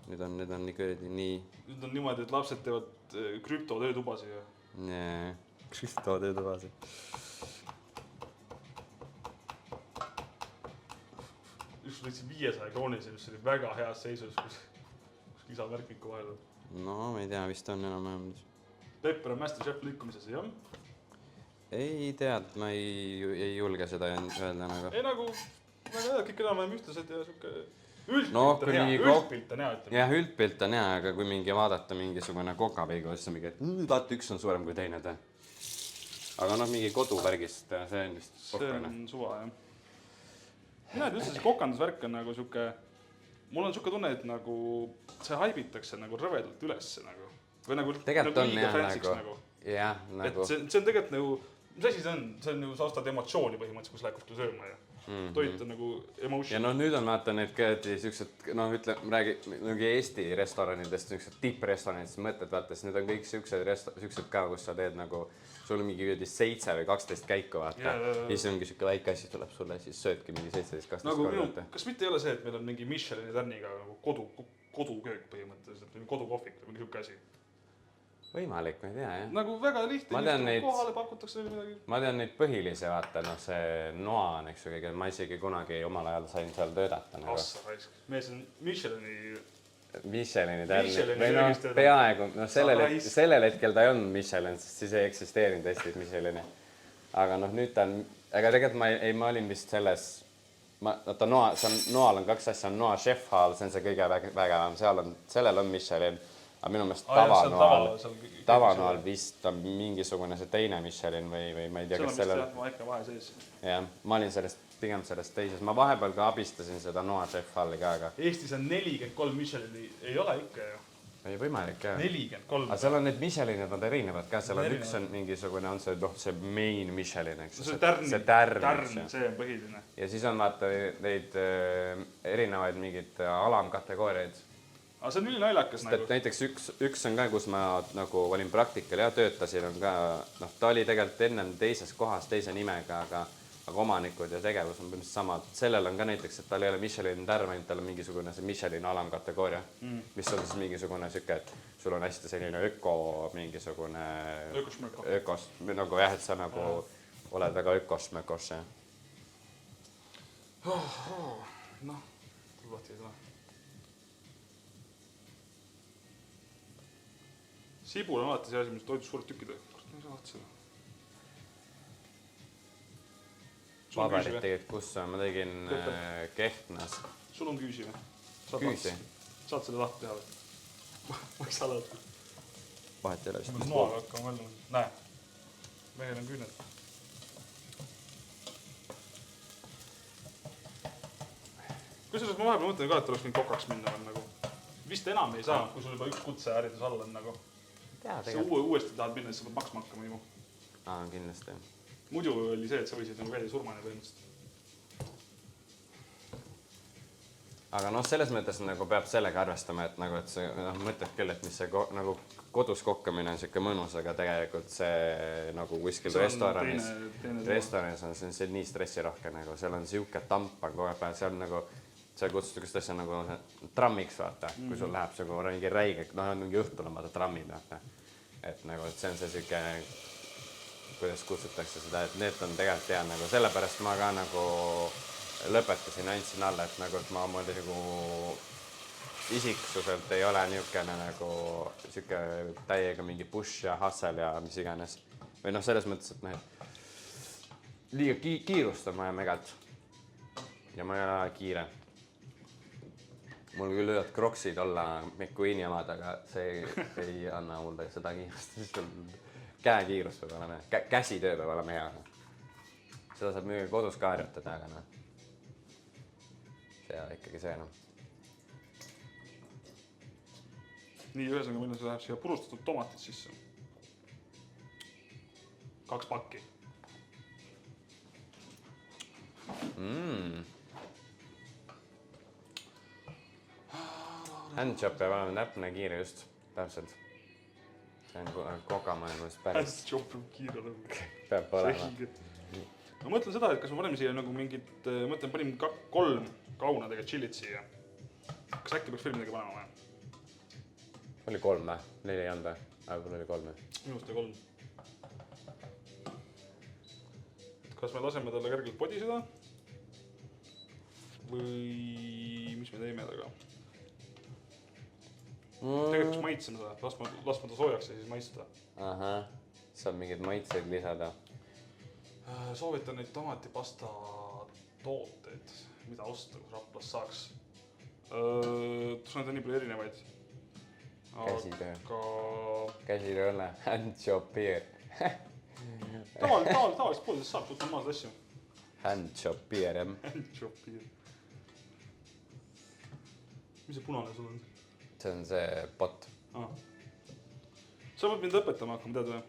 Nüüd on nii... Nüüd on niimoodi, et lapsed teevad krüptotöötubasi ja... Nee, krüptotöötubasi. Just võtsin 500 kroonise, mis oli väga heas seisus, kus lisamärkmiku vahel. No, ma ei tea, vist on enam. Pepper on Masterchef lõikumises, jah? Ei tead, ma ei julge seda öelda nagu. Ei nagu, kõik enam ühtlased ja siuke... Üldpilt on hea, ütleme. Jah, üldpilt on hea, aga kui mingi vaadata mingisugune kokapeigu, siis on mingi, et vaata, üks on suurem kui teine. Aga mingi koduvärgist, see on vist kokane. See on suva, jah. Mina üldse see kokandusvärk on nagu siuke... Mul on siuke tunne, et nagu see haibitakse nagu rõvedalt ülesse nagu. Või nagu tegelikult on liiga jah fantsiks nagu. jah, nagu... See on tegelikult nagu, mis asi see on? See on nagu, sa ostad emotsiooni põhimõtteliselt, kus läheb kuskil sööma ja toit on nagu emotion. Ja nüüd on vaata need siuksed, räägi nagu Eesti restoranidest, siuksed tipprestoranidest mõtted, vaata, siis need on kõik siuksed ka, kus sa teed nagu, sul on mingi 7 või 12 käiku, vaata. Siis ongi siuke väike asi tuleb sulle, siis söödki mingi 17-12 korda. Kas mitte ei ole see, et meil on mingi Michelini tärniga nagu koduköök põhimõtteliselt, või kodukohvik või mingi siuke asi? Võimalik, ma ei tea, jah. Nagu väga lihtne, kohale pakutakse või midagi. Ma tean neid põhilisi, vaata, see noa on, eks ju, kõige, ma isegi kunagi omal ajal sain seal töödata. Assa raisk. Mees on Michelini tärni. Või peaaegu, sellel hetkel ta ei olnud Michelin, sest siis ei eksisteerinud Eestis Michelini. Aga nüüd ta on, aga tegelikult ma olin vist selles, noal on 2 asja, on noa Chef Hall, see on see kõige vägevam, sellel on Michelin. Aga minu meelest tavanoal vist on mingisugune see teine Michelin või ma ei tea, kas sellel... See on vist väike vahe sees. Jah, ma olin pigem sellest teises. Ma vahepeal ka abistasin seda Noa Chef Halli ka, aga... Eestis on 43 Michelini, ei ole ikka ju. Ei võimalik, jah. 43. Aga seal on need Michelinid, nad erinevad ka. Seal on üks on mingisugune, on see main Michelin, eks. See tärn, see on põhiline. Ja siis on vaata neid erinevaid mingid alamkategooriaid. Aga see on ülinaljakas nagu. Näiteks üks on ka, kus ma nagu olin praktikal ja töötasin, on ka, ta oli tegelikult ennem teises kohas, teise nimega, aga omanikud ja tegevus on põhimõtteliselt samad. Sellel on ka näiteks, et tal ei ole Michelin tärn, ainult tal on mingisugune see Michelin alamkategooria, mis on siis mingisugune süke, et sul on hästi selline mingisugune ökos, nagu jah, et sa nagu oled väga ökos-mökos. Noh, lahti ei tule. Sibul on alati see asi, mis toidus suured tükid. Kust ma ei saa lahti seda? Paberit tegid, kus ma tegin Kehtnas. Sul on küüsi või? Küüsi? Saad selle lahti teha või? Ma ei saa lahti. Vahet ei ole vist. Ma noaga hakkama välja. Näe. Mehel on küüned. Kusjuures ma vahepeal mõtlen ka, et oleks mingi kokaks minna veel nagu. Vist enam ei saa, kui sul juba üks kutseharidus all on nagu. See uuesti tahad minna, siis sa pead maksma hakkama juba. Kindlasti. Muidu oli see, et sa võisid nagu käia surmani põhimõtteliselt. Aga selles mõttes nagu peab sellega arvestama, et nagu, et see mõtled küll, et mis see nagu kodus kokkamine on siuke mõnus, aga tegelikult see nagu kuskil restoranis on see nii stressirohke nagu, seal on siuke tamp on kohe peal, seal nagu see kutsutud, kus tõesti on nagu trammiks, vaata, kui sul läheb see mingi räige, mingi õhtul on vaata trammid, vaata. Et nagu, et see on see siuke, kuidas kutsutakse seda, et need on tegelikult hea nagu, sellepärast ma ka nagu lõpetasin, andsin alla, et nagu, et ma nagu isiksuselt ei ole niukene nagu siuke täiega mingi push ja hustle ja mis iganes. Või selles mõttes, et liiga kiirustama ja megalt. Ja ma ei ole kiire. Mul küll võivad kroksid olla McQueeni omad, aga see ei anna mulle seda kiirust. Käekiirust peab olema, käsitöö peab olema hea. Seda saab müüa kodus ka harjutada, aga see on ikkagi see. Nii, ühesõnaga minna see läheb siia purustatud tomatid sisse. 2 pakki. Handjob peab olema täpne kiire just, täpselt. See on kokamaailmast päris. Handjob peab kiire olema. Peab olema. Ma mõtlen seda, et kas ma paneme siia nagu mingid, mõtlen, panin 3 kauna tegelikult chillit siia. Kas äkki peaks veel midagi panema vaja? Oli 3 või? 4 ei olnud või? Aga oli 3 või? Minust oli 3. Kas me laseme talle kergelt podiseda? Või mis me teeme taga? Tegelikult kas maitseme seda? Lasme ta soojaks ja siis maitsta. Ahah, saab mingid maitseid lisada. Soovitan neid tomatipasta tooteid, mida osta, kus Raplas saaks. Tus need on nii palju erinevaid. Käsitöö õlle, handjob beer. Tavaliselt poolidest saab suht normaalseid asju. Handjob beer, jah. Handjob beer. Mis see punane sul on? See on see pot. Sa pead mind õpetama hakkama, tead või?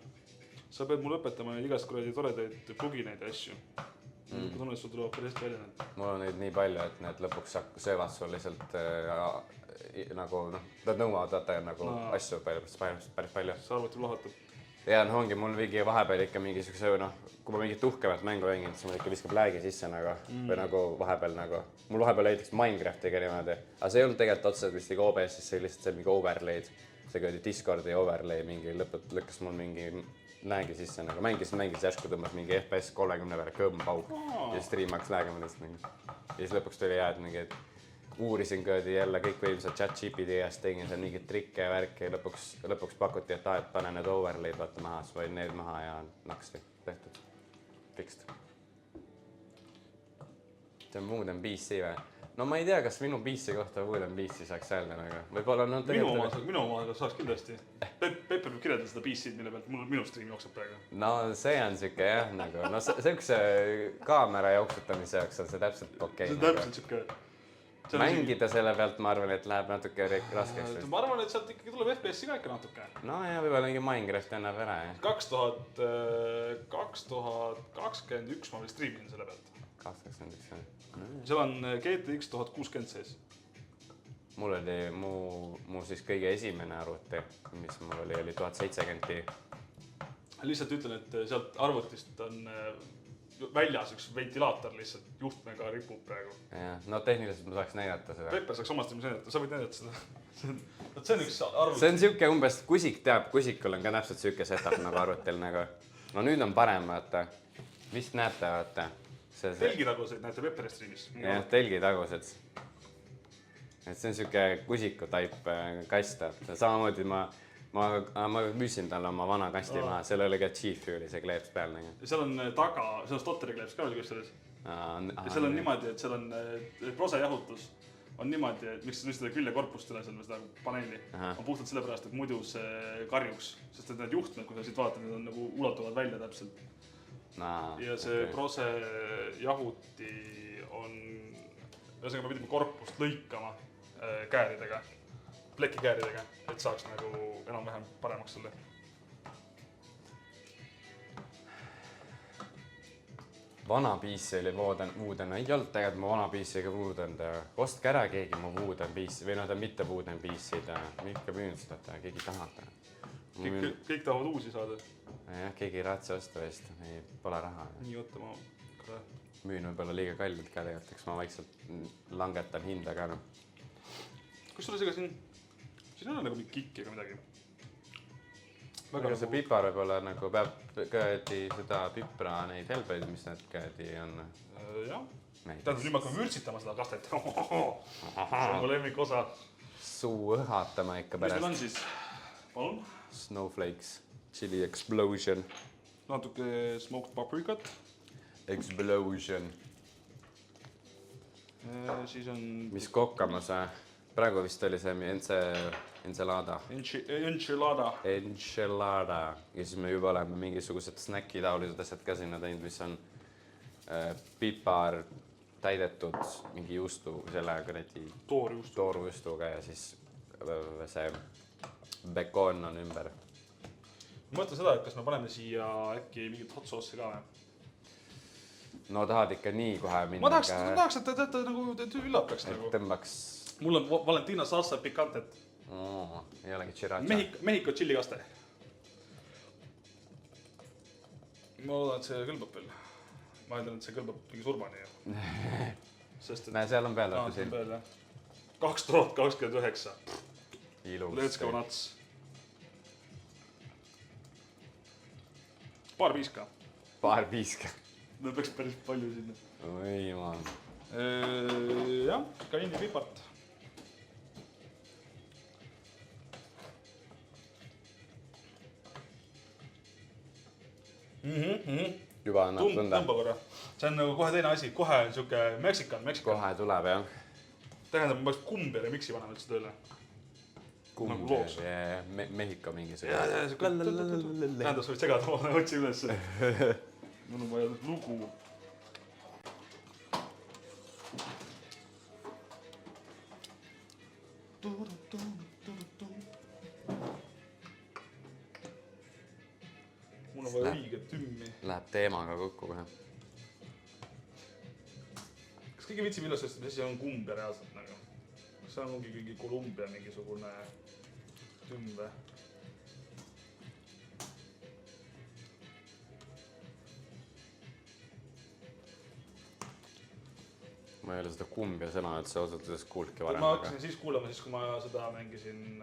sa pead mulle õpetama igast kuradi toredaid plugineid ja asju. Ma tunnen, et sul tulevad päris hästi välja need. Mul on neid nii palju, et need lõpuks söövad sul lihtsalt nagu, nad nõuavad vaata nagu asju päris palju. See arvutab lahatab. Ja ongi mul mingi vahepeal ikka mingisuguse, kui ma mingit uhkemat mängu mängin, siis mul ikka viskab läägi sisse nagu, või nagu vahepeal nagu. Mul vahepeal näiteks Minecraftiga niimoodi, aga see ei olnud tegelikult otseselt vist ikka OBS, siis see lihtsalt see mingi overlaid. See oli Discordi overlay mingi lõput lükkas mul mingi läägi sisse nagu. Mängis järsku tõmbas mingi FPS 30 peale kõmbauk ja stream hakkas läägimast mingi. Ja siis lõpuks tuli jääd mingi, et uurisin köödi jälle kõik võimsad ChatGPT eest, tegin seal mingid trikke ja värki ja lõpuks pakuti, et pane need overlaid vaata maha, siis võin need maha ja naksti tehtud. Fixed. See on Mood and PC või? No ma ei tea, kas minu PC kohta Mood and PC saaks öelda nagu. Võibolla on tegelikult... Minu omaga saaks kindlasti. Pepper võib kirjeldada seda PC-d, mille pealt minu stream jookseb praegu. No see on siuke jah nagu. No see kaamera jooksutamise jaoks on see täpselt okei. See on täpselt siuke... Mängida selle pealt ma arvan, et läheb natuke raskeks. Ma arvan, et sealt ikkagi tuleb FPS-i ka ikka natuke. No ja võibolla mingi Minecraft annab ära. 2021 ma veel streamisin selle pealt. 2021 jah. Seal on GTX 1060 sees. Mul oli mu siis kõige esimene arvuti, mis mul oli 1070. Lihtsalt ütlen, et sealt arvutist on väljas üks ventilaator lihtsalt juhtmega ripub praegu. Jah, no tehniliselt ma saaks näidata seda. Pepper saaks omast ilmas näidata, sa võid näidata seda. See on üks arvuti. See on siuke umbes, kusik teab, kusikul on ka täpselt siuke setup nagu arvutil nagu. No nüüd on parem, vaata. Vist näete, vaata. Telgitaguseid näete Pepperi streamis. Jah, telgitagused. Et see on siuke kusiku taip kast. Samamoodi ma müüsin talle oma vana kasti maha, seal oli ka Chief Fury see kleeps peal. Seal on taga, seal on Stotteri kleeps ka oli selles. Ja seal on niimoodi, et seal on prosejahutus. On niimoodi, et miks seda küljekorpust üle selle seda paneeli. On puhtalt sellepärast, et muidu see karjuks. Sest et need juhtmed, kui sa siit vaatad, need on nagu ulatuvad välja täpselt. Ja see prose jahuti on, ühesõnaga me pidime korpust lõikama kääridega, plekikääridega, et saaks nagu enam-vähem paremaks selle. Vana PC oli Wooden, ei olnud tegelikult mu vana PC-ga Wooden. Ostke ära keegi mu Wooden PC või ta mitte Wooden PC-d, ikka müünud seda, keegi tahab. Kõik tahavad uusi saada. Jah, keegi ei raatsi osta vist, pole raha. Nii oota, ma müün võib-olla liiga kallilt ka tegelikult, eks ma vaikselt langetan hinda ka. Kus sulle see ka siin ei ole nagu mingi kikki ega midagi? Aga see pipar võib-olla nagu peab köödi seda pipra neid helbeid, mis need köödi on. Jah. Tähendab, nüüd ma hakkan vürtsitama seda kastet. See on mu lemmik osa. Suu õhatama ikka pärast. Mis meil on siis? Palun? Snowflakes. Chili explosion. Natuke smoked paprikat. Explosion. Siis on... Mis kokkamas? Praegu vist oli see enchilada. Enchilada. Enchilada. Ja siis me juba oleme mingisugused snäki taolised asjad ka sinna teinud, mis on pipar täidetud mingi juustu, selle kuradi toorjuustuga ja siis see bekoon on ümber. Ma mõtlen seda, et kas me paneme siia äkki mingit hot sauce'i ka või? No tahad ikka nii kohe minna. Ma tahaks, et ta nagu üllapaks. Et tõmbaks... Mul on Valentina salsa pikantet. Ei olegi chiracha. Mehiko chillikaste. Ma loodan, et see kõlbab veel. Ma eeldan, et see kõlbab mingi surmani. Näe, seal on peal. 2029. Ilus. Let's go nuts. Paar piiska. Need peaks päris palju sinna. Oi jumal. Jah, kandi pipart. Juba annab tunda. Tõmba korra. See on nagu kohe teine asi. Kohe on siuke Meksikan. Kohe tuleb, jah. Tähendab, ma peaks kumberi miksi panema üldse tööle. Kumberi, Mehhiko mingisugune. Tähendab, sa võid segada, ma otsin üles. Mul on vaja lugu. teemaga kokku kohe. Kas keegi viitsib illustada, mis asi on kumbja reaalselt nagu? Kas see on mingi Kolumbia mingisugune tümbe? Ma ei ole seda kumbja sõna, et see osutades kuulki varem. Ma hakkasin siis kuulama, kui ma seda mängisin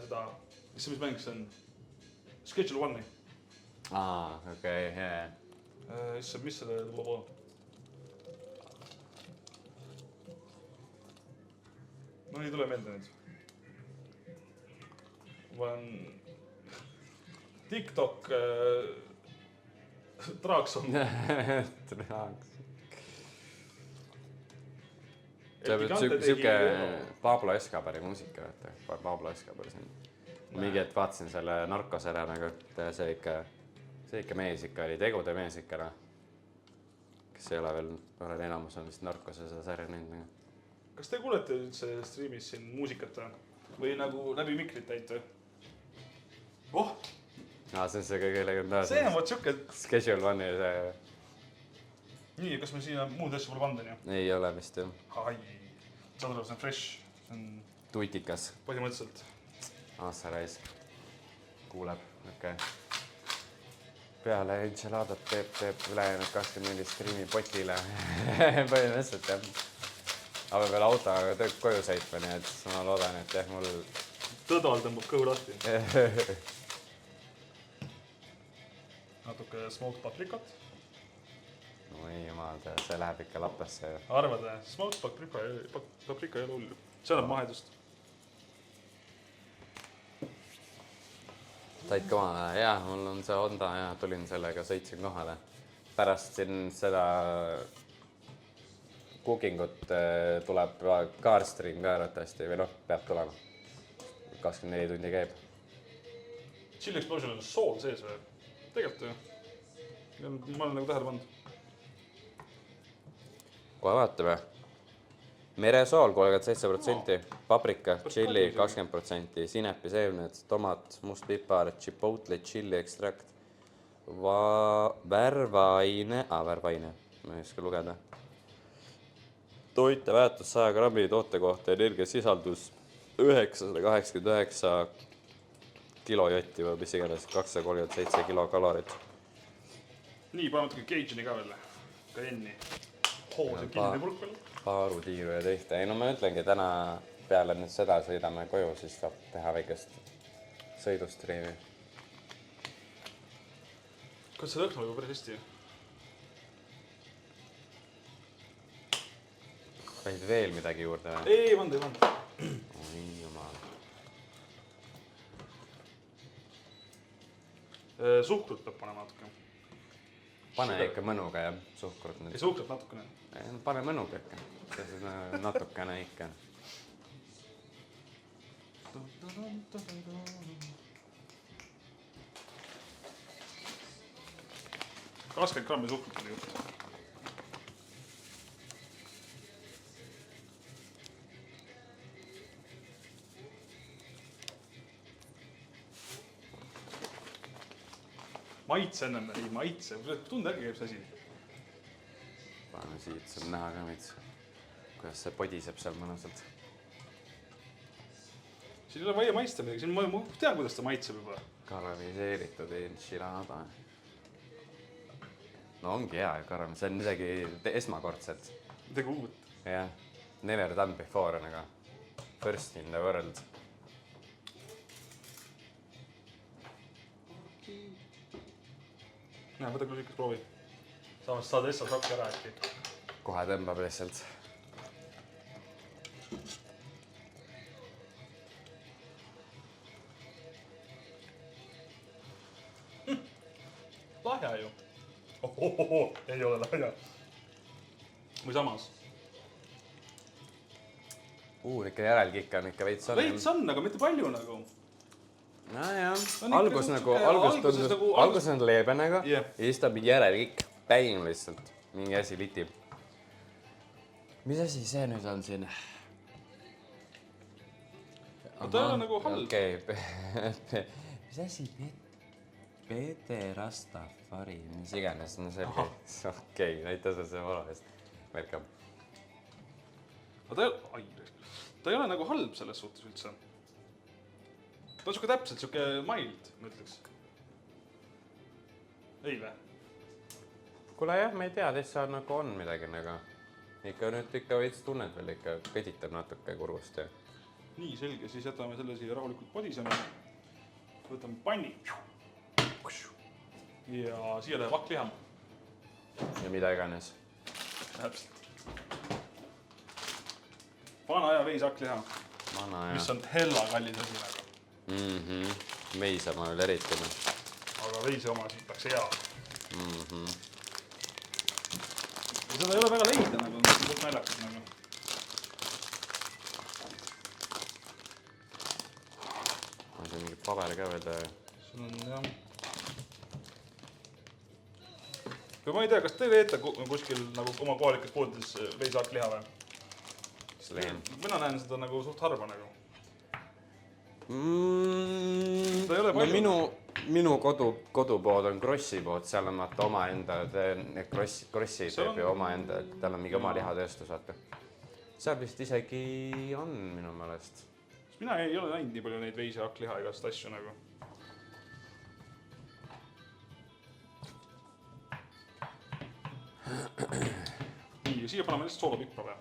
seda, mis mäng see on? Schedule One'i. Okei, hea. Issa, mis selle lobo? No ei tule meelde nüüd. Ma olen TikTok Traakson. Traakson. See on siuke Pablo Escobari muusika, vaata. Pablo Escobar siin. Mingi, et vaatasin selle narkosere nagu, et see ikka mees ikka oli, tegude mees ikka. Kes ei ole veel, olen enamus on vist narkose seda sarja näinud. Kas te kuulete üldse streamis siin muusikat või nagu läbi mikrit täite? See on see kõige legendaarsem. See on võt siuke. Schedule One'i see. Nii, kas me siin muud asju pole pandud, jah? Ei ole vist, jah. Ai, see on fresh. See on tuitikas. Põhimõtteliselt. Aassa rais. Kuuleb, okei. Peale enchiladat teeb ülejäänud 24 streami potile. Põhimõtteliselt, jah. Aga veel autoga koju sõitma, nii et ma loodan, et jah, mul... Tõdal tõmbab kõhu lahti. Natuke smoked paprikat. Oi jumal, see läheb ikka lappesse. Arvad, smoked paprika ei ole hullu. See annab mahedust. Said kõva, jah, mul on see Honda ja tulin sellega, sõitsin kohale. Pärast siin seda cookingut tuleb carstream ka arvatavasti või peab tulema. 24 tundi käib. Chill Explosion on sool sees või? Tegelikult ju. Ma olen nagu tähele pannud. Kohe vaatame. Meresool 37%, paprika, chili 20%, sinepi seemned, tomat, must pipar, chipotle, chili ekstrakt, värvaine, ma ei oska lugeda. Toite väärtus 100 grammi toote kohta, energiasisaldus 989 kilojotti või mis iganes, 237 kilokalorit. Nii, paneme natuke Cage'ini ka veel, ka enni. See on kinnine pulk veel. Paaru tiiru ja tehte. Ei, no ma ütlengi, täna peale nüüd seda sõidame koju, siis saab teha väikest sõidustriimi. Kas see lõhnab juba päris hästi? Võid veel midagi juurde või? Ei vanda. Oi jumal. Suhkrut peab panema natuke. Pane ikka mõnuga ja suhkrut nüüd. Ei suhkrut natukene. Pane mõnuga ikka. Natukene ikka. 20 grammi suhkrut oli juht. Maitse ennem, ei maitse. Tunde ärgi käib see asi. Pane siit, saab näha ka meid, kuidas see podiseb seal mõnusalt. Siin ei ole vaja maista midagi, ma tean, kuidas ta maitseb juba. Karamelliseeritud enchilada. No ongi hea karamell, see on midagi esmakordset. Midagi uut. Jah, never done before on aga first in the world. Võta küll ikka proovi. Samas saad Essa šokki ära äkki. Kohe tõmbab lihtsalt. Lahja ju. Ei ole lahja. Või samas? Ikka järelkikk on ikka veits on. Veits on, aga mitte palju nagu. No jah, algus on leebe nagu ja siis ta mingi järelkikk päin lihtsalt. Mingi asi litib. Mis asi see nüüd on siin? Ta ei ole nagu halb. Okei. Mis asi? Pede Rastafari, mis iganes, no selge. Okei, näita see vara eest. Welcome. Aga ta ei ole nagu halb selles suhtes üldse. Ta on siuke täpselt, siuke mild, ma ütleks. Ei või? Kuule jah, ma ei tea, teist nagu on midagi nagu. Ikka nüüd ikka veits tunned veel ikka, peditab natuke kurvust ja. Nii, selge, siis jätame selle siia rahulikult podisema. Võtame panni. Ja siia läheb hakkliha. Ja mida iganes. Täpselt. Vana ja veis hakkliha. Vana ja. Mis on hella kallis asi nagu. Meisama veel eriti. Aga veise oma siitaks hea. Ja seda ei ole väga leida nagu, kõik naljakas nagu. On see mingi paber ka veel taga? Siin on jah. Kui ma ei tea, kas te veete kuskil nagu oma kohalikes poodides veishakkliha või? Mina näen seda nagu suht harva nagu. Seda ei ole palju. No minu kodupood on Krossi pood, seal on vaata oma enda, Krossi teeb ju oma enda, tal on mingi oma lihatööstus, vaata. Seal vist isegi on minu meelest. Mina ei ole näinud nii palju neid veishakkliha igast asju nagu. Nii, siia paneme lihtsalt soolapipra või?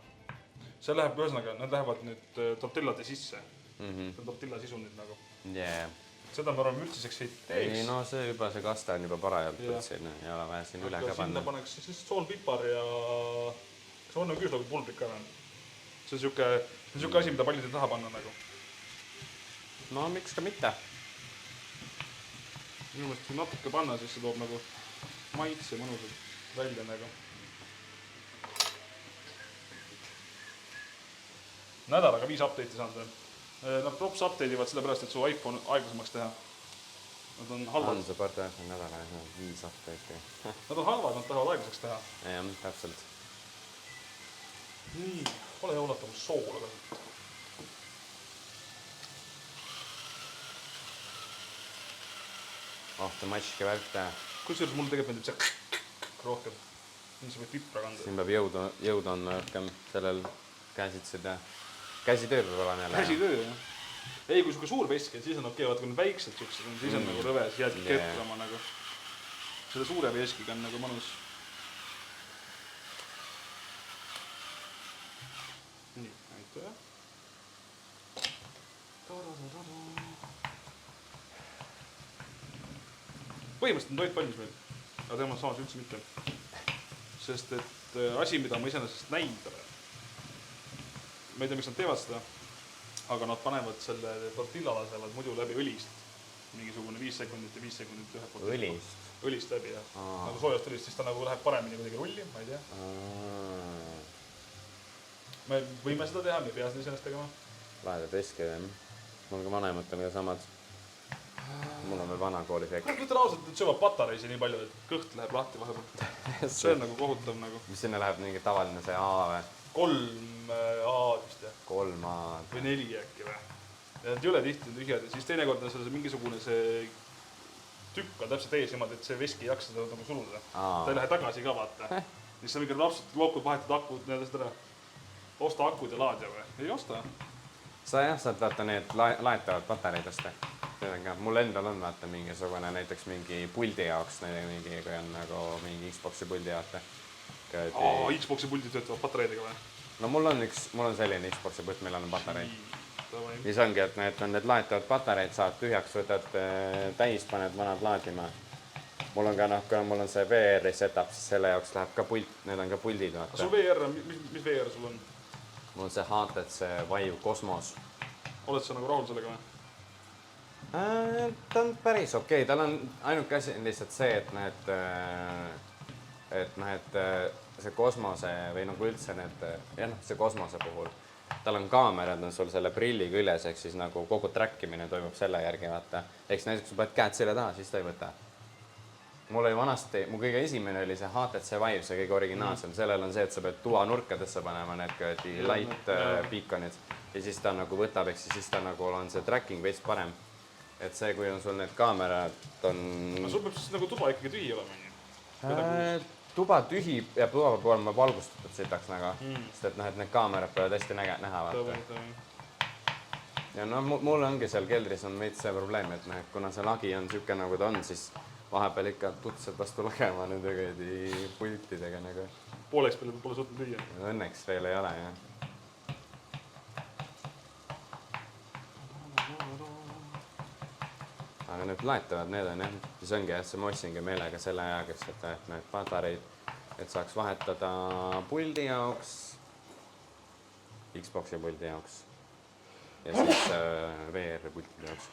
See läheb ühesõnaga, nad lähevad nüüd tortillade sisse. See on tortilla sisundid nagu. Seda me oleme üldsiseks ei teeks. Ei, no see kaste on juba parajalt siin, ei ole vaja siin üle ka panna. Sinna paneks siis soolpipar ja... Kas on nagu küüslagu pulbrik ka või? See on siuke asi, mida paljud ei taha panna nagu. No miks ka mitte? Minu mõttes kui natuke panna, siis see toob nagu maitse mõnusalt välja nagu. Nädalaga 5 update'i saanud veel. Nad props update ivad selle pärast, et su iPhone aeglasemaks teha. Nad on halvad. On see paar telefon nädala, 5 update'i. Nad on halvad, nad tahavad aeglaseks teha. Jah, täpselt. Nii, ole hea ulatav soola ka. Ta matški värk teha. Kusjuures mul tegelikult meeldib see rohkem. Nii sa võid pipra kanda. Siin peab jõud on rohkem sellel käsitsid ja käsitöö peab olema jälle. Käsitöö, jah. Ei, kui suke suur veski, siis on okei, vaata kui on väiksed siuksed, siis on nagu rõve, siis jäädki ketrama nagu. Selle suure veskiga on nagu mõnus. Nii, näitu jah. Põhimõtteliselt on toit valmis meil, aga teemal samas üldse mitte. Sest et asi, mida ma iseenesest näinud olen, ma ei tea, miks nad teevad seda, aga nad panevad selle tortilla lasevad muidu läbi õlist. Mingisugune 5 sekundit ja 5 sekundit ühe poolt. Õlist? Õlist läbi, jah. Nagu soojast õlist, siis ta nagu läheb paremini kuidagi rulli, ma ei tea. Me võime seda teha, me ei pea seda iseenesest tegema. Lahedad veskid, jah. Mul ka vanematel ka samad. Mul on veel vana koolifeek. Kas ütlen ausalt, et söövad patareisi nii palju, et kõht läheb lahti vahepeal. See on nagu kohutav nagu. Mis sinna läheb mingi tavaline see A või? 3 A-d vist, jah. 3 A-d. Või 4 äkki või. Ja nad ei ole tihti tühjad ja siis teinekord on seal mingisugune see tükk on täpselt ees niimoodi, et see veski ei jaksa seda nagu suluda. Ta ei lähe tagasi ka, vaata. Siis sa mingi lapsud loopud vahetad akud, need asjad ära. Osta akud ja laadja või? Ei osta. Sa jah, saad vaata need laetavad patareidest. Mul endal on vaata mingisugune näiteks mingi puldi jaoks, kui on nagu mingi Xboxi puldi jaoks. Xboxi puldi töötavad patareidega või? No mul on selline Xboxi pult, millel on patareid. Siis ongi, et need laetavad patareid saad tühjaks, võtad täis, paned vanad laadima. Mul on ka mul on see VR-i setup, siis selle jaoks läheb ka pult, need on ka puldid. Aga sul VR, mis VR sul on? Mul on see HTC Vive Cosmos. Oled sa nagu rahul sellega või? Ta on päris okei, tal on ainuke asi lihtsalt see, et see kosmose või nagu üldse see kosmose puhul, tal on kaamerad on sul selle prilli küljes, ehk siis nagu kogu trackimine toimub selle järgi, vaata. Ehk näiteks, kui paned käed selja taha, siis ta ei võta. Mul oli vanasti, mu kõige esimene oli see HTC Vive, see kõige originaalsem. Sellel on see, et sa pead tuua nurkadesse panema need light beaconid ja siis ta nagu võtab, ehk siis ta nagu on see tracking veits parem. et see, kui on sul need kaamerad on... No sul peab siis nagu tuba ikkagi tühi olema, nii? Tuba tühi ja tuba peab olema valgustatud sitaks nagu, sest et noh, et need kaamerad peavad hästi näha vaata. Ja no mul ongi seal keldris on meid see probleem, et noh, et kuna see lagi on siuke nagu ta on, siis vahepeal ikka tutsed vastu lagema nende kõidi pultidega nagu. Pooleks peale pole suutnud lüüa. Õnneks veel ei ole, jah. Aga need laetavad, need on jah, siis ongi jah, ma ostsingi meelega selle ajaga, et need patareid, et saaks vahetada puldi jaoks, Xboxi puldi jaoks ja siis VR-pultide jaoks.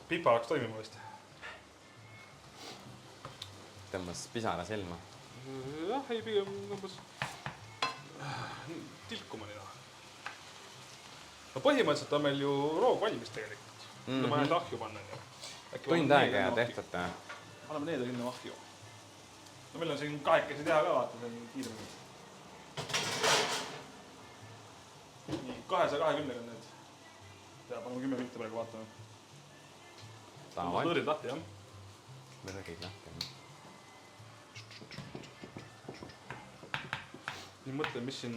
Pipa hakkas toimima vist. Tõmbas pisara silma. Jah, ei pigem umbes tilkuma nii. No põhimõtteliselt on meil ju roog valmis tegelikult. Ma ainult ahju panna. Tund aega ja tehtud. Anname needa kinni ahju. No meil on siin kahekesi teha ka, vaata, see on kiiremini. Nii, 220 on need. Teha, paneme 10 minti praegu vaatame. Lõõrid lahti, jah? Lõõrid lahti, jah. Nii mõtlen, mis siin...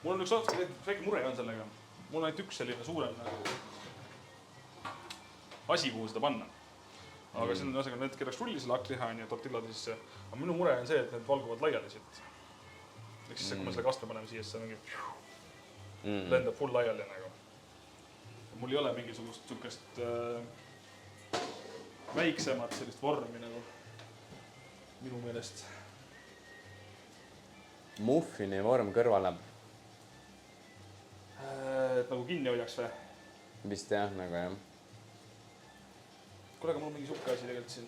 Mul on üks väike mure on sellega. Mul on ainult üks selline suurem asi, kuhu seda panna. Aga siin on need keeraks rulli selle hakkliha ja tortillad sisse. Aga minu mure on see, et need valguvad laiali siit. Ehk siis kui me selle kastme paneme siia, siis mingi lendab full laiali nagu. Mul ei ole mingisugust sukest väiksemat sellist vormi nagu minu meelest. Muffini vorm kõrvale. Et nagu kinni hoiaks või? Vist jah, nagu jah. Kuule, aga mul on mingi sukke asi tegelikult siin.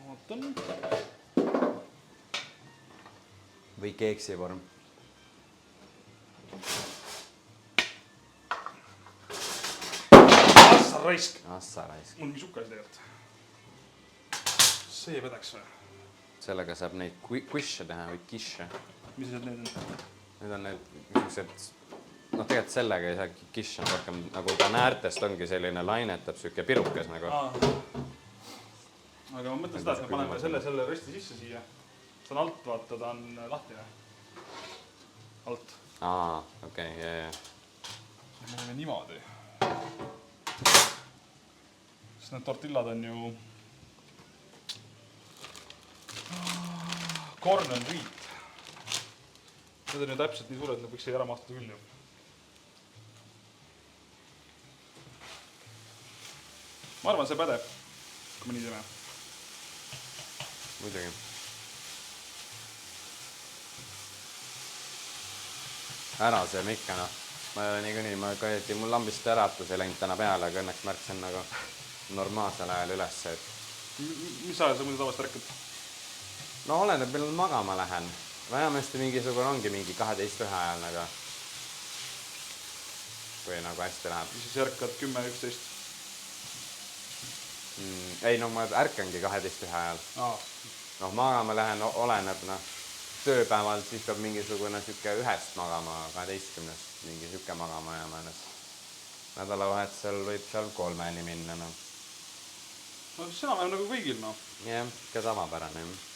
Vaatan. Või keeksi vorm. Assaraisk. Assaraisk. Mul on mingi sukke asi tegelikult. See vedaks või? Sellega saab neid quish'e teha või kish'e. Mis need on? Need on need niisugused... Noh, tegelikult sellega ei saa kish on rohkem, nagu ta näärtest ongi selline lainetab süke pirukas nagu. Aga ma mõtlen seda, et me paneme selle resti sisse siia. See on alt, vaata, ta on lahtine. Alt. Okei, jah. Me paneme niimoodi. Sest need tortillad on ju... Corn and wheat. Need on ju täpselt nii suured, et need võiks ära mahtuda küll ju. Ma arvan, see pädeb, kui me nii teeme. Muidugi. Ära see mikka, noh. Ma ei ole niikuinii, ma kõieti, mul lambist äratus ei läinud täna peale, aga õnneks märksin nagu normaalsel ajal üles, et... Mis ajal sa muidu tavaliselt ärkad? No oleneb, millal magama lähen. Vähemasti mingisugune ongi mingi 12 ajal nagu. Kui nagu hästi läheb. Siis ärkad 10-11? Ei, no ma ärkangi 12 ajal. Noh, magama lähen, oleneb, noh, tööpäeval siis peab mingisugune süke 1 magama, 12 mingi süke magama jääma ennast. Nädalavahetusel võib seal 3-ni minna, noh. No siis enam nagu kõigil, noh. Jah, ka tavapärane, jah.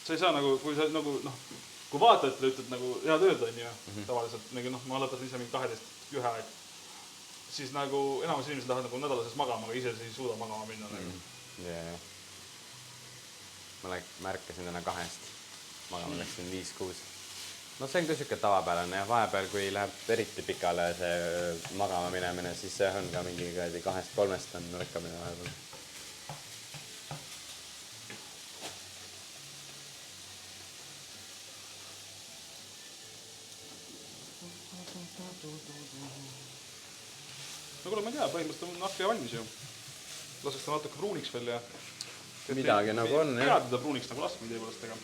Sa ei saa nagu, kui sa nagu, noh, kui vaatajatele ütled nagu head ööd on ju, tavaliselt, noh, ma lõpetan ise mingi 12 ühe aeg. Siis nagu enamus inimesed lähevad nagu nädalases magama, aga ise siis ei suuda magama minna. Jah. Ma märkasin täna 2. Magama läksin 5-6. No see on ka süke tavapärane ja vahepeal, kui läheb eriti pikale see magama minemine, siis see on ka mingi 2-3 on ärkamine vahepeal. No kuule, ma ei tea, põhimõtteliselt on ahvia valmis ju. Laseks ta natuke pruuniks veel ja... Midagi nagu on, jah. Pead teda pruuniks nagu laskma idee poolest, ega.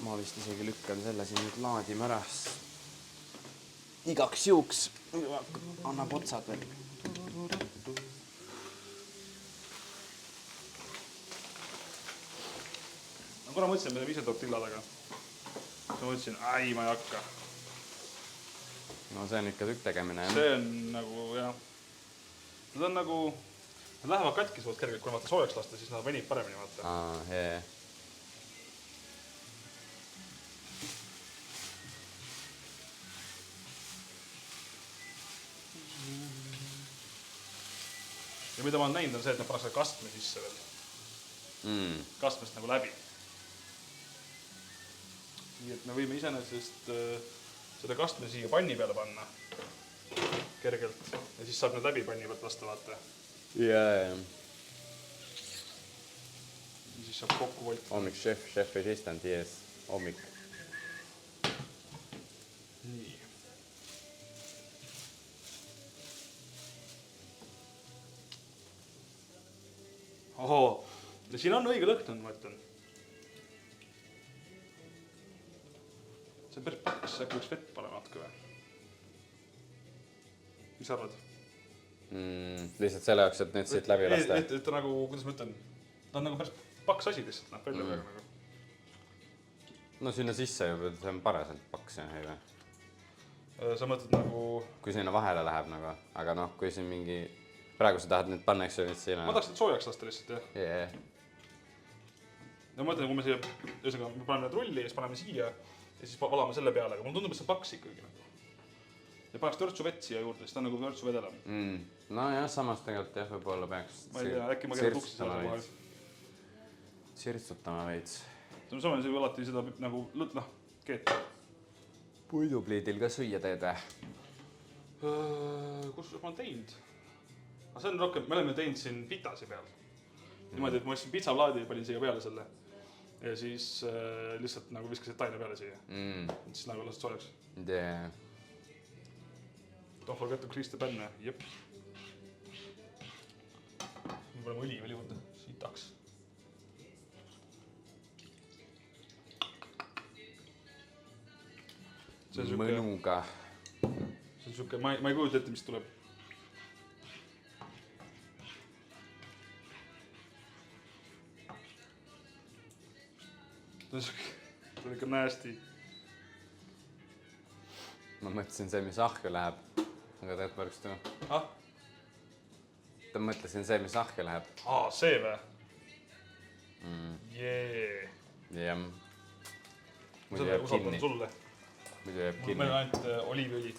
Ma vist isegi lükkan selle siin nüüd laadima ära. Igaks juuks. Annab otsad veel. No kuna mõtlesin, me teeme ise tortillad, aga ma mõtlesin, ai, ma ei hakka. No see on ikka tükk tegemine, jah. See on nagu, jah. Nad on nagu, nad lähevad katki suht kergelt, kui vaata soojaks lasta, siis nad venib paremini, vaata. Jee. Ja mida ma olen näinud on see, et nad pannakse kastme sisse veel. Kastmest nagu läbi. Nii et me võime iseenesest seda kastme siia panni peale panna kergelt ja siis saab need läbi panni pealt lasta, vaata. Jaa. Ja siis saab kokku volta. Hommik chef assistant, yes. Hommik. Nii. Ohoo, siin on õige lõhn, ma ütlen. See on päris paks, äkki võiks vett panema natuke või? Mis arvad? Lihtsalt selle jaoks, et nüüd siit läbi lasta. Et nagu, kuidas ma ütlen, ta on nagu päris paks asi lihtsalt, näeb välja väga nagu. No sinna sisse juba, see on paraselt paks, jah, ei või? Sa mõtled nagu... Kui sinna vahele läheb nagu, aga noh, kui siin mingi... Praegu sa tahad nüüd panna, eks ju, nüüd siina... Ma tahaks nüüd soojaks lasta lihtsalt, jah. Jee. Ja ma mõtlen, kui me siia, ühesõnaga, me paneme need rulli ja siis paneme siia ja siis valame selle peale, aga mulle tundub, et see on paks ikkagi nagu. Ja paneks törtsu vett siia juurde, siis ta on nagu törtsu vedela. No jah, samas tegelikult jah, võib-olla peaks... Ma ei tea, äkki ma keeran tuksi selle vahel. Sirtsutama veits. Soome see alati seda nagu noh, keeta. Puidupliidil ka süüa teed või? Kus ma olen teinud? Aga see on rohkem, me oleme teinud siin pitasi peal. Niimoodi, et ma ostsin pitsaplaadi ja panin siia peale selle. Ja siis lihtsalt nagu viskasid taine peale siia. Siis nagu lased soojaks. Yeah. Don't forget to grease the pan. Jep. Me paneme õli veel juurde. Siitaks. Mõnuga. See on siuke, ma ei kujuta ette, mis tuleb. See on ikka nasty. Ma mõtlesin see, mis ahju läheb. Aga tead põrks tuu? Ta mõtlesin see, mis ahju läheb. See või? Jee. Jah. Selle usaldan sulle. Muidu jääb kinni. Meil on ainult oliiviõli.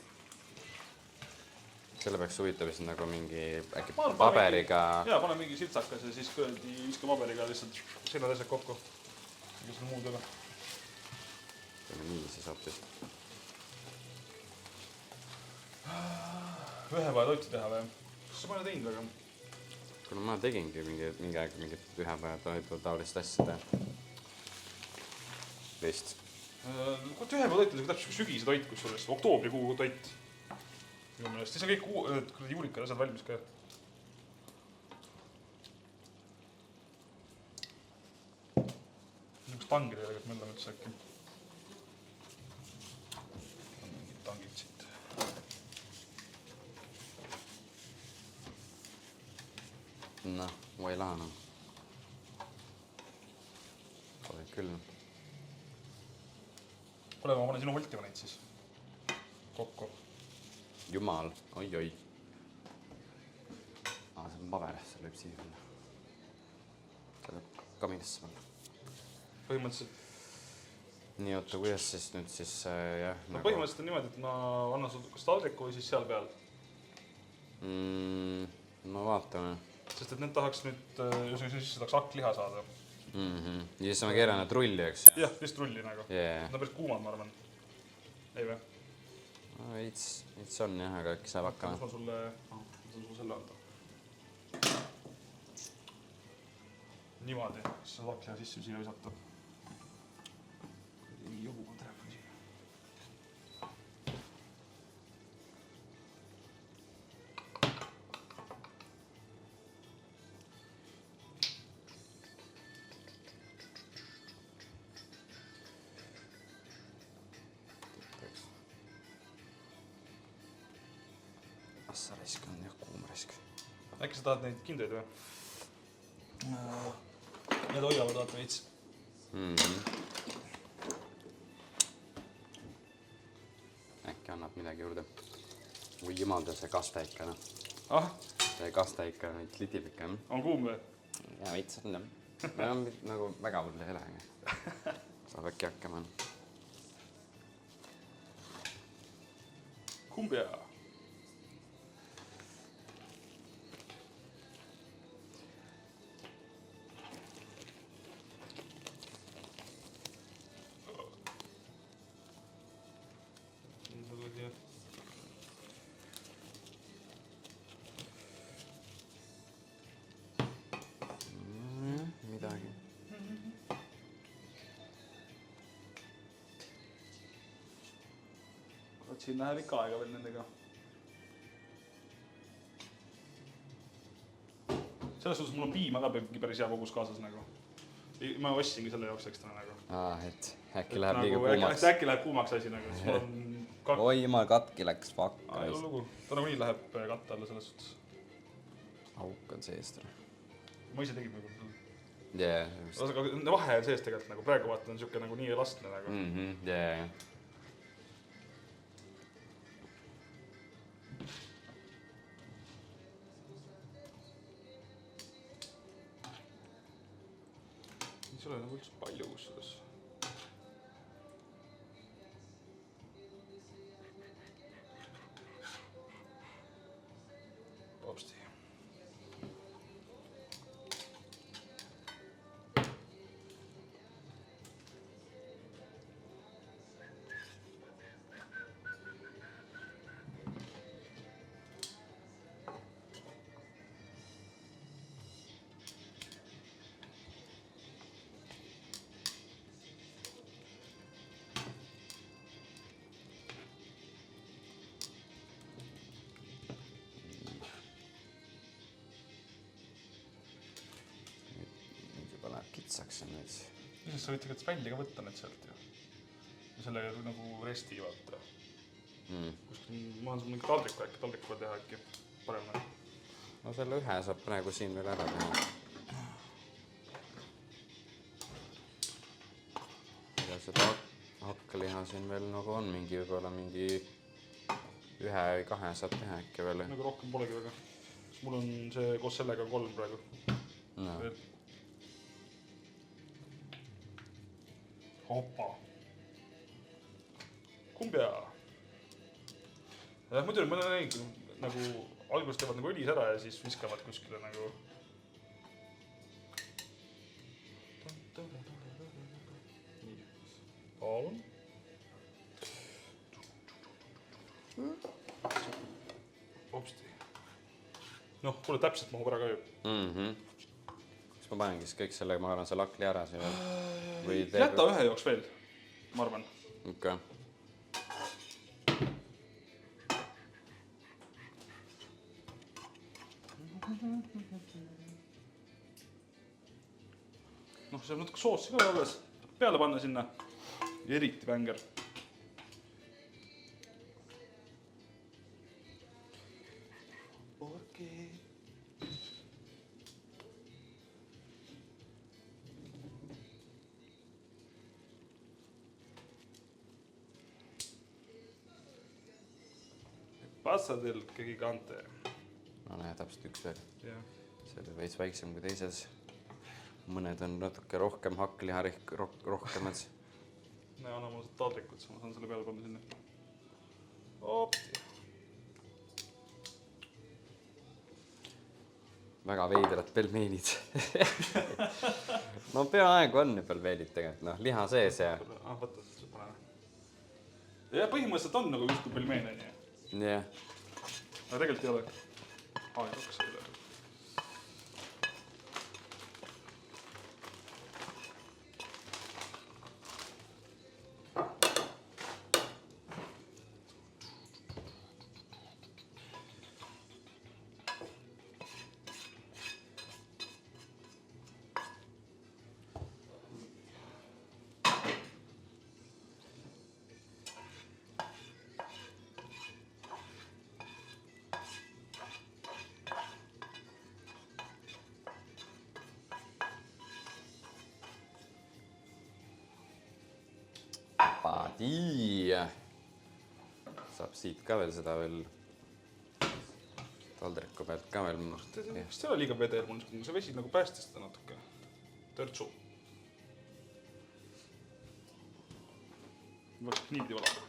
Selle peaks huvitavis nagu mingi äkki paberiga... Jaa, pane mingi sirtsakas ja siis viska paberiga lihtsalt sinna asjad kokku. Ega seda muud ole. Teeme nii siis hoopis. Ühepäeva toitu teha või? Kas sa pane teinud väga? Kuna ma tegingi mingi aeg mingit ühepäeva toitu taolist asja teha. Vist. Kui ühepäeva toit on täpselt sügise toit, kus sul oktoobrikuu toit. Minu meelest. Siis on kõik juulikad asjad valmis ka. Niisugust tangi tegelikult mõelda mõttes äkki. On mingid tangid siit. Noh, voila no. Pole küll. Ole, ma panen sinu volti neid siis. Kokku. Jumal, oi. See on paber, see lööb siia panna. See lööb kaminasse panna. Põhimõtteliselt. Nii, oota, kuidas siis nüüd siis, jah. No põhimõtteliselt on niimoodi, et ma annan sul kas taldriku või siis seal peal. No vaatame. Sest et need tahaks nüüd, siis tahaks hakkliha saada. Ja siis ma keeran need rulli, eks? Jah, vist rulli nagu. Nad on päris kuumad, ma arvan. Ei või? No veits on jah, aga äkki saab hakkama. Kus ma sulle selle anda? Niimoodi, siis saad hakkliha sisse siia visata. Ei jobu ma telefoni siia. Assa raisk on jah, kuum raisk. Äkki sa tahad neid kindeid või? Need hoiavad vaata veits. Äkki on. annab midagi juurde. Oi jumalda, see kaste ikka, noh. Ah? See kaste ikka klitib ikka. On kuum või? Ja veits on, jah. Nagu väga hull ei ole. Saab äkki hakkama. Kumbia. Midagi. Siin läheb ikka aega veel nendega. Selles suhtes mul on piima ka päris hea kogus kaasas nagu. Ma ostsingi selle jaoks ekstra nagu. Et äkki läheb liiga kuumaks. Äkki läheb kuumaks asi nagu. Oi jumal, katki läks fakk. Ei ole lugu. Ta nagu nii läheb katte alla selles suhtes. Auk on seest. Ma ise tegin nagu. Jee. Vahe on sees tegelikult nagu. Praegu vaata on siuke nagu nii elastne nagu. Jee. Ei ole nagu üldse palju kusjuures. Hopsti. Kitsaks on nüüd. Lisest sa võid tegelikult välja ka võtta need sealt ju. Ja selle nagu resti vaata. Ma olen sul mingi taldriku äkki, taldriku peal teha äkki paremini. No selle ühe saab praegu siin veel ära teha. Ja seda hakkaliha siin veel nagu on mingi võib-olla mingi 1 või 2 saab teha äkki veel. Nagu rohkem polegi väga. Mul on see koos sellega 3 praegu. No. Hoppa. Kumbia. Muidu ma näin nagu alguses teevad nagu õlis ära ja siis viskavad kuskile nagu. Nii. Palun. Hopsti. Noh, kuule täpselt mahub ära ka ju. Kas ma panengi siis kõik sellega, ma arvan, see lakli ära siin veel? Jäta ühe jooks veel, ma arvan. Okei. Noh, see on natuke soossi ka alles peale panna sinna. Eriti vänger. Okei. Passa del gigante. No näe, täpselt üks veel. Jah. See oli veits väiksem kui teises. Mõned on natuke rohkem hakkliha rohkemad. Näe, anna mulle taldrikud, ma saan selle peale panna sinna. Opti. Väga veidrad pelmeenid. No peaaegu on ju pelmeenid tegelikult, noh, liha sees ja... Võtta see pane. Ja põhimõtteliselt on nagu justkui pelmeen, on ju. Jah. Aga tegelikult ei ole. Ei hakkas üle. saab siit ka veel seda veel taldriku pealt ka veel. Kas see oli liiga vedel? See vesi nagu päästis seda natuke. Törtsu. Võiks niipidi valada.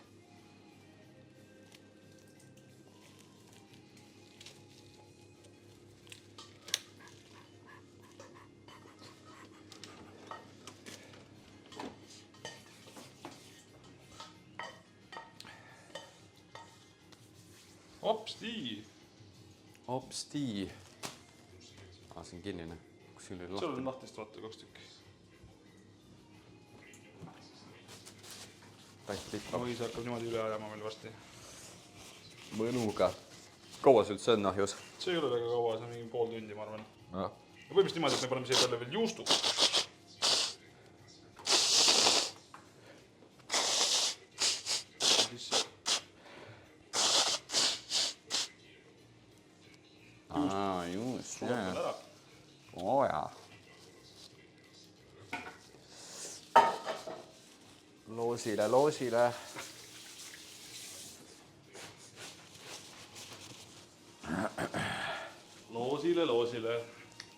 Hopsti. See on kinnine. Seal on lahtist vaata 2 tükki. Või see hakkab niimoodi üle ajama meil varsti. Mõnuga. Kaua see üldse on ahjus? See ei ole väga kaua, see on mingi pool tundi, ma arvan. Ja. Põhimõtteliselt niimoodi, et me paneme siia peale veel juustu. Juust, jah. Oo jaa. Loosile. Loosile.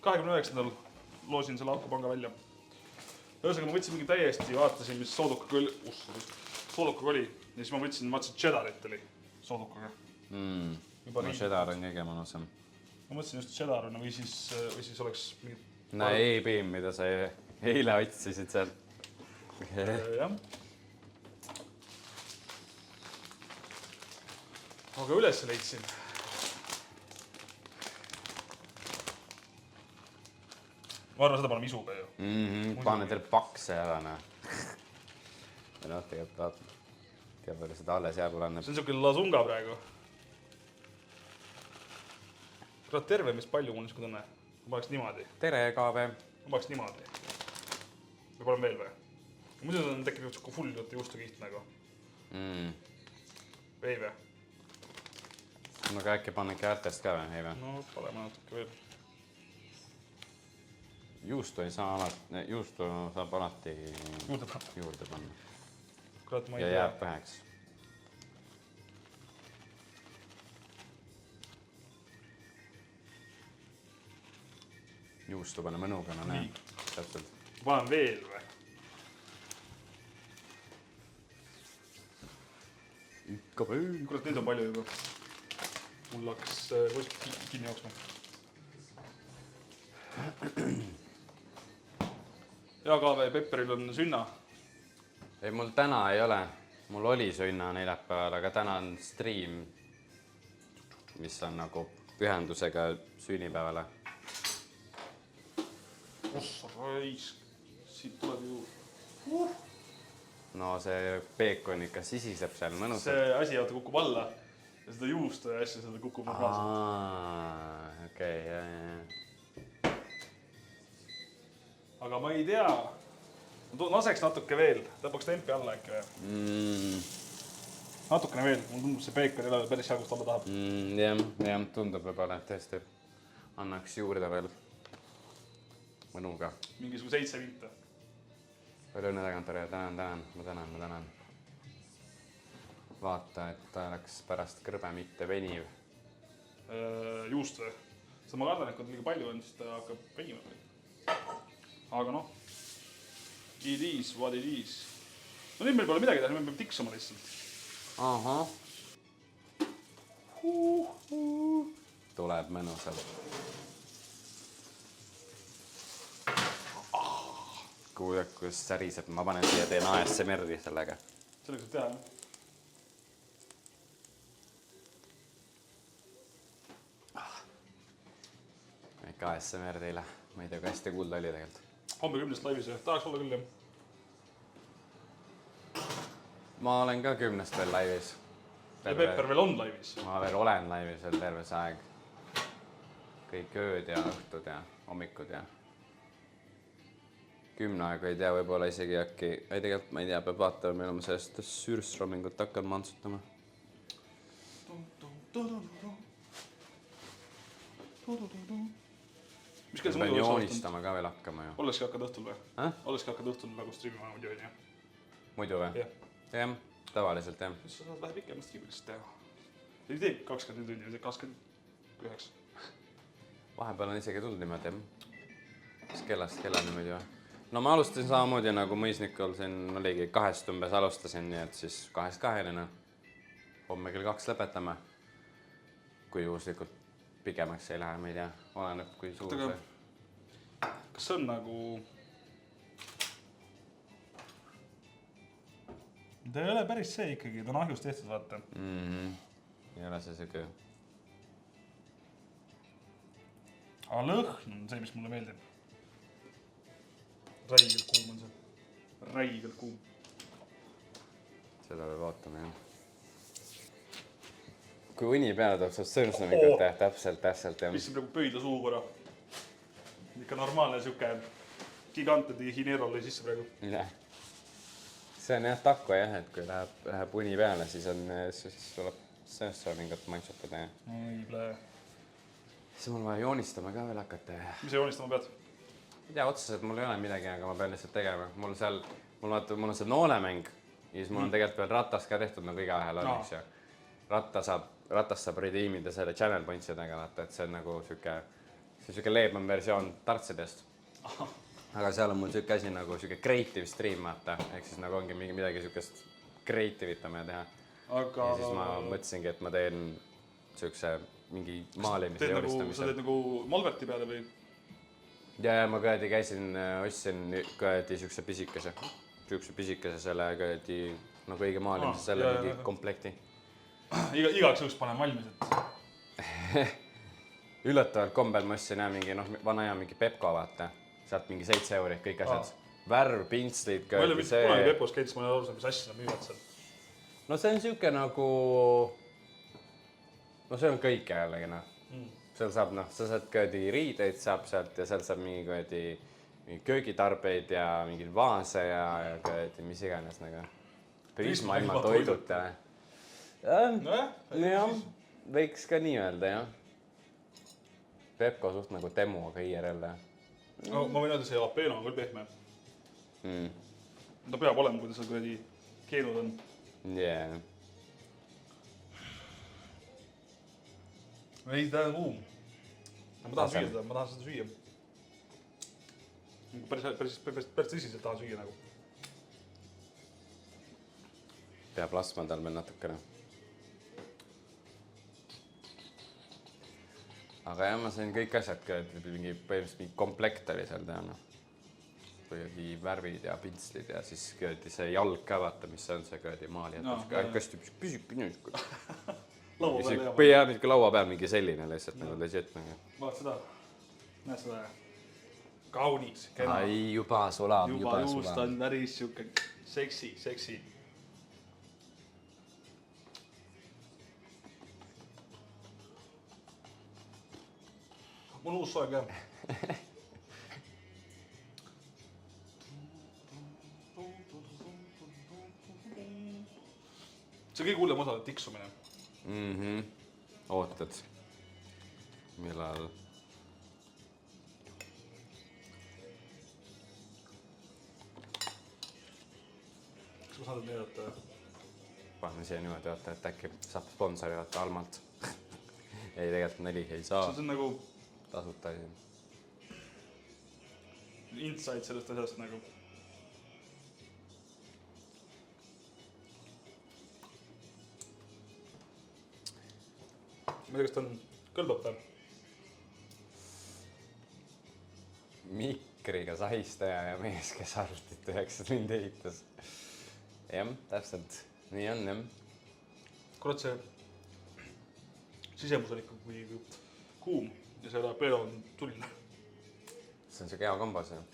29. loosin selle akupanga välja. Ühesõnaga ma võtsin mingi täiesti, vaatasin, mis soodukaga oli. Ja siis ma vaatasin cheddarit oli soodukaga. No cheddar on kõige mõnusam. Ma mõtlesin just cheddarina või siis oleks mingid... E-beam, mida sa eile otsisid seal. Jah. Aga üles leidsin. Ma arvan, seda paneme isuga ju. Pane teil pakse ära. Või noh, tegelikult teab veel seda alles jääb olema. See on siuke lasunga praegu. Kurat terve, mis palju mul niisku tunne. Ma paneks niimoodi. Tere, Kaave. Ma paneks niimoodi. Või paneme veel või? Muidu on tekib siuke full juustukiht nagu. Või või? No aga äkki panne käärtest ka või? Ei või? No paneme natuke veel. Juustu saab alati juurde panna. Kurat, ma ei ja tea. jääb väheks. Juustu pane mõnuga, no näe. Täpselt. Panen veel või? Ikka või? Kurat, nüüd on palju juba. Mul hakkas kinni jooksma. Ja Kaave, Pepperil on sünna. Ei, mul täna ei ole. Mul oli sünna neljapäeval, aga täna on stream, mis on nagu pühendusega sünnipäevale. Ossa raisk. Siit tuleb ju... No see peekon ikka sisiseb seal mõnusalt. See asi vaata kukub alla ja seda juustu ja asja seda kukub normaalselt. Okei, jah. Aga ma ei tea. Laseks natuke veel. Tõpaks tempi alla äkki või? Natukene veel. Mul tundub see peekon ei ole päris seal, kust alla tahab. Jah, tundub võib-olla, et tõesti annaks juurde veel mõnuga. Mingisugune 7 vinta. Palju õnne tagantõrja, ma tänan. Vaata, et ta oleks pärast kõrbe mitte veniv. Juust või? Seda ma kardan, et kui liiga palju on, siis ta hakkab venima. Aga noh, it is what it is. No nüüd meil pole midagi teha, me peame tiksuma lihtsalt. Ahah. Tuleb mõnusalt. Kuule, kus säriseb, ma panen siia teen ASMR-i sellega. Selleks saab teha, jah? Ikka ASMR teile. Ma ei tea, kui hästi kuulda oli tegelikult. Homme 10 laivis või? Tahaks olla küll, jah? Ma olen ka 10 veel laivis. Ja Pepper veel on laivis? Ma veel olen laivis veel terve see aeg. Kõik ööd ja õhtud ja hommikud ja 10 aega ei tea, võib-olla isegi äkki, ei tegelikult ma ei tea, peab vaatama, meil on sellest süürsroomingut hakkan mantsutama. Mis kell sa muidu joonistama ka veel hakkama ju. Olekski hakkad õhtul või? Olekski hakkad õhtul nagu streamima muidu, jah? Muidu või? Jah. tavaliselt jah. Siis sa saad vähe pikemast striimist teha. Ei tee 20 tundi, või 29. Vahepeal on isegi tulnud niimoodi, jah. Kas kellast kellani muidu või? No ma alustasin samamoodi nagu mõisnikul siin oligi 2 umbes alustasin, nii et siis 2-2, homme kell 2 lõpetame. Kui juhuslikult pikemaks ei lähe, ma ei tea, oleneb kui suur see. Kas see on nagu... Ta ei ole päris see ikkagi, ta on ahjus tehtud, vaata. Ei ole see söögi. Aga lõhn on see, mis mulle meeldib. Räigelt kuum on see. Räigelt kuum. Seda peab vaatama, jah. Kui uni peale tuleb, saab sõrmsnamikut teha, täpselt, jah. Mis praegu pöidla suu korra. Ikka normaalne siuke gigantedi Hinero lõi sisse praegu. Jah. See on jah takko jah, et kui läheb uni peale, siis tuleb sõrmsnamingut maitsutada. Oi, plee. Siis mul vaja joonistama ka veel hakata. Mis sa joonistama pead? Ei tea otseselt, mul ei ole midagi, aga ma pean lihtsalt tegema. Mul on see noolemäng ja siis mul on tegelikult veel ratas ka tehtud nagu igaühel on, eks ju. Ratas saab redeemida selle channel pointsidega, vaata, et see on nagu siuke leebem versioon tartsidest. Aga seal on mul siuke asi nagu siuke creative stream, vaata, ehk siis nagu ongi midagi siukest creative'it on vaja teha. Ja siis ma mõtlesingi, et ma teen siukse mingi maalimise joonistamise. Sa teed nagu Malberti peale või? Ja ma käisin, ostsin siukse pisikese selle nagu õige maalimise selle mingi komplekti. Igaks juhuks panen valmis, et... Üllatavalt kombel ma ostsin mingi vana hea mingi Pepko, vaata. Sealt mingi 7 € kõik asjad. Värv, pintslid, ma ei ole mitte kunagi Pepos käinud, siis ma ei ole aru, mis asja nad müüvad seal. No see on siuke nagu... No see on kõik jällegi, Seal saab, sa saad riideid saab sealt ja seal saab mingi köögitarbeid ja mingeid vaase ja mis iganes nagu. Prisma ilma toiduta. Jah, võiks ka nii öelda, jah. Pepko suht nagu demo, aga IRL. Ma võin öelda, see jalapeno on küll pehme. Ta peab olema, kui ta seal keenud on. Jee. Ei, ta on kuum. Ma tahan süüa seda, ma tahan seda süüa. Päris tõsiselt tahan süüa nagu. Peab laskma tal veel natukene. Aga jah, ma sain kõik asjad ka, et põhimõtteliselt mingi komplekt oli seal teha. Kuidagi värvid ja pintslid ja siis see jalg ka vaata, mis see on see maali. Hästi püsib niisku. Laua peal mingi selline lihtsalt nagu legit. Vaat seda. Näed seda. Kaunis. Ai, juba sulab. Juba juust on päris siuke seksi. Mul uus soeg jah. See kõige hullem osa on tiksumine. Ootad. Millal? Kas ma saan näidata? Paneme siia niimoodi, et äkki saab sponsori vaata Almalt. Ei, tegelikult neli ei saa. See on nagu... Tasuta asi. Insight sellest asjast nagu. Ma ei tea, kas ta on kõlbab või? Mikriga sahistaja ja mees, kes arvutit 9 tundi ehitas. Jah, täpselt. Nii on, jah. Kurat, see sisemus on ikka kuum ja selle peale on tuline. See on see hea kombas, jah.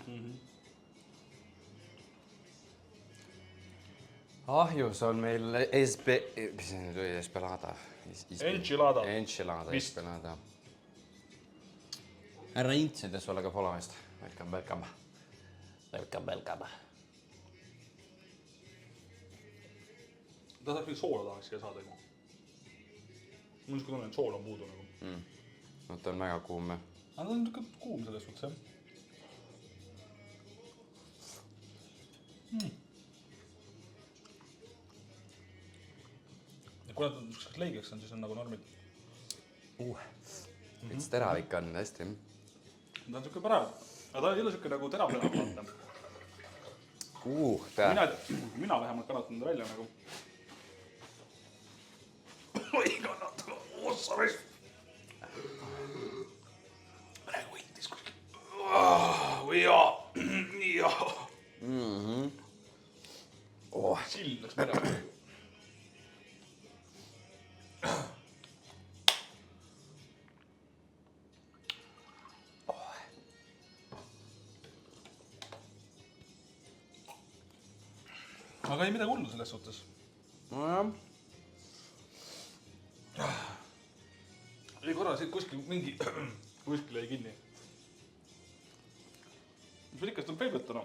Ahjus on meil mis see nüüd oli, espelada? Enchilada. Enchilada. Härra Intside sulle ka follow eest. Welcome. Ta saaks mingi soola tahaks siia saada juba. Mul niisku tunne, et sool on puudu nagu. No ta on väga kuum. Aga ta on niisugune kuum selles suhtes, jah. kui nad niisuguseks leigeks on, siis on nagu normid. Veits teravik on hästi. Ta on niisugune parav. Aga ta ei ole niisugune nagu terav enam vaata. Mina vähemalt kannatan ta välja nagu. Oi kannatama, sorry. Praegu võitis kuskil. Jaa. Sild läks mere. Aga ei midagi hullu selles suhtes. Nojah. Ei korra siit kuskil jäi kinni. Mis meil ikka seda on peibetuna?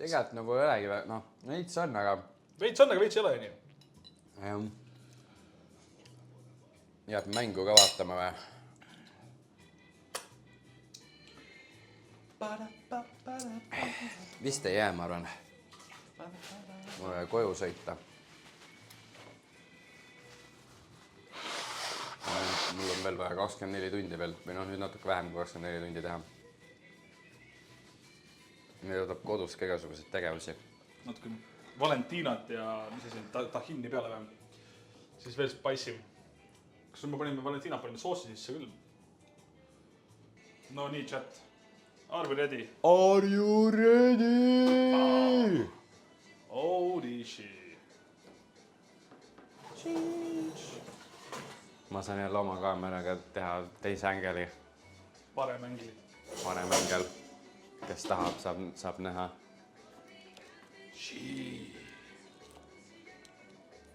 Tegelikult nagu ei olegi, noh, veits on, aga... Veits on, aga veits ei ole nii. Jääb mängu ka vaatama või? Vist ei jää, ma arvan. Mul on koju sõita. Mul on veel vaja 24 tundi veel, või noh, nüüd natuke vähem kui 24 tundi teha. Meil tuleb kodus ka igasuguseid tegevusi. Natuke Valentinat ja mis asi, tahinni peale vähem. Siis veel spicy. Kas me panime Valentinat panime soossi sisse küll? No nii, chat. Are we ready? Are you ready? Holy shit. Ma saan jälle oma kaameraga teha teise ängeli. Parem ängli. Parem ängel. Kes tahab, saab näha.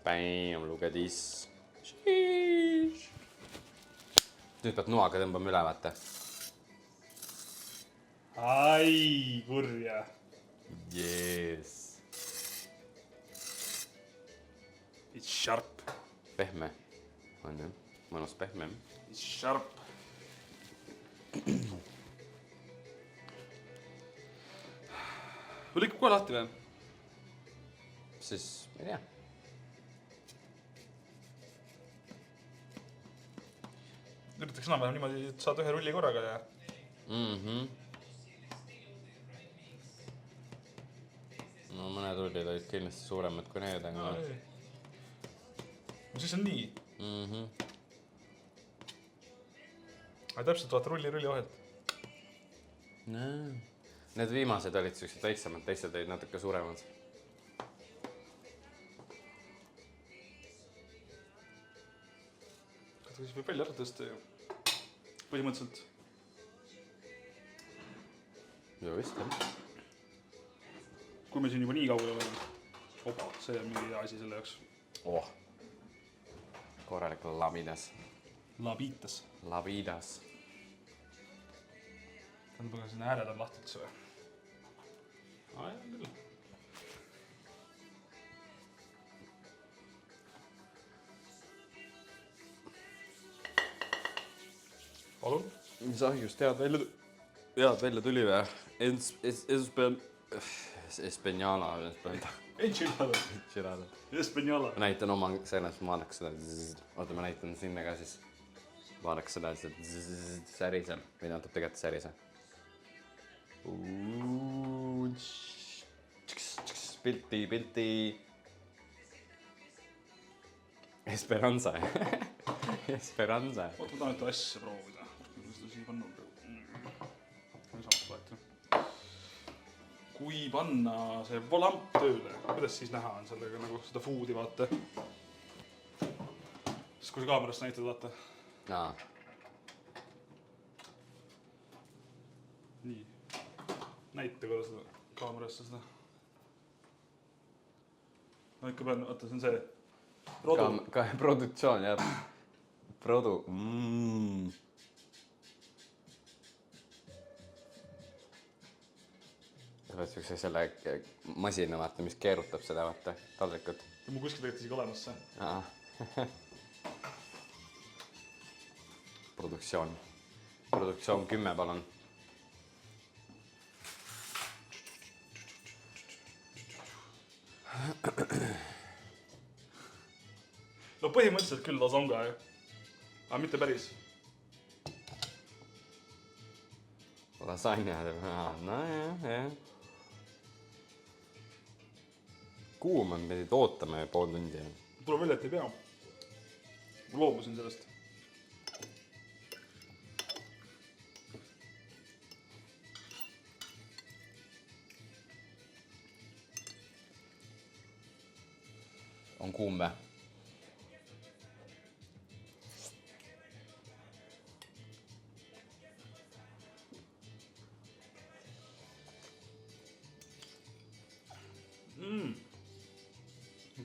Bam, look at this. Nüüd pead noaga tõmbama üle, vaata. Ai, kurja. Yes. It's sharp. Pehme. On jah, mõnus pehme. It's sharp. Või lõikab kohe lahti või? Siis, ei tea. Üritaks enam-vähem niimoodi, et saad ühe rulli korraga ja... No mõned rullid olid kindlasti suuremad kui need, aga... No siis on nii. Aga täpselt vaata rulli vahelt. Need viimased olid sellised väiksemad, teised olid natuke suuremad. Siis võib välja ära tõsta ju. Põhimõtteliselt. Joo vist, jah. Kui me siin juba nii kaugel oleme. Opa, see on mingi asi selle jaoks. Korralik labidas. Labitas. Labidas. Tähendab, aga sinna ääred on lahti üldse või? Jah, küll. Palun? Mis ahjust head välja tuli või? Espanjala. Enchilada. Espanjala. Ma näitan oma selles, ma vaadaks seda. Oota, ma näitan sinna ka siis. Vaadaks seda särisel. Või näitab tegelikult särise. Pilti. Esperanza. Esperanza. Oota, ma tahan ühte asja proovida. Kuidas seda siia panna? Kui panna see lamp tööle, kuidas siis näha on sellega nagu seda foodi, vaata? Siis kui sa kaamerast näitad, vaata. Naa. Nii. Näita korra seda kaamerast seda. No ikka pean, vaata, see on see rodu. Produktsioon, jah. Produ. Sa pead siukse selle masina, vaata, mis keerutab seda, vaata, taldrikut. Mul kuskil tegelikult isegi olemas see. Produktsioon 10, palun. No põhimõtteliselt küll lasonga, aga mitte päris. Lasagna, no jah. Kuum on, pidid ootama ja pool tundi. Tuleb välja, et ei pea. Ma loobusin sellest. On kuum või?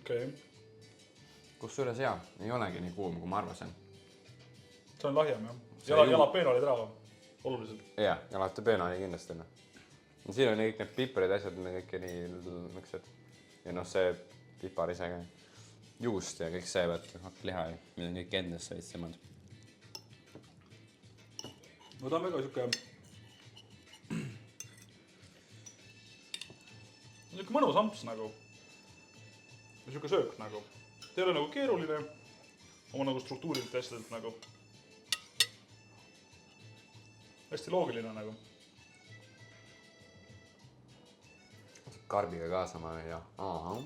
Okei. Kusjuures hea, ei olegi nii kuum, kui ma arvasin. See on lahjem, jah. Jalapeno oli trava, oluliselt. Jaa, jalapeno oli kindlasti. Siin on kõik need piparid, asjad, kõik nii lõksed. Ja noh, see pipar ise ka. Juust ja kõik see, liha, mida on kõik endasse veits semad. No ta on väga siuke mõnus amps nagu. Siuke söök nagu. Ta ei ole nagu keeruline oma nagu struktuurilt hästidelt nagu. Hästi loogiline nagu. Karbiga kaasama ja aha.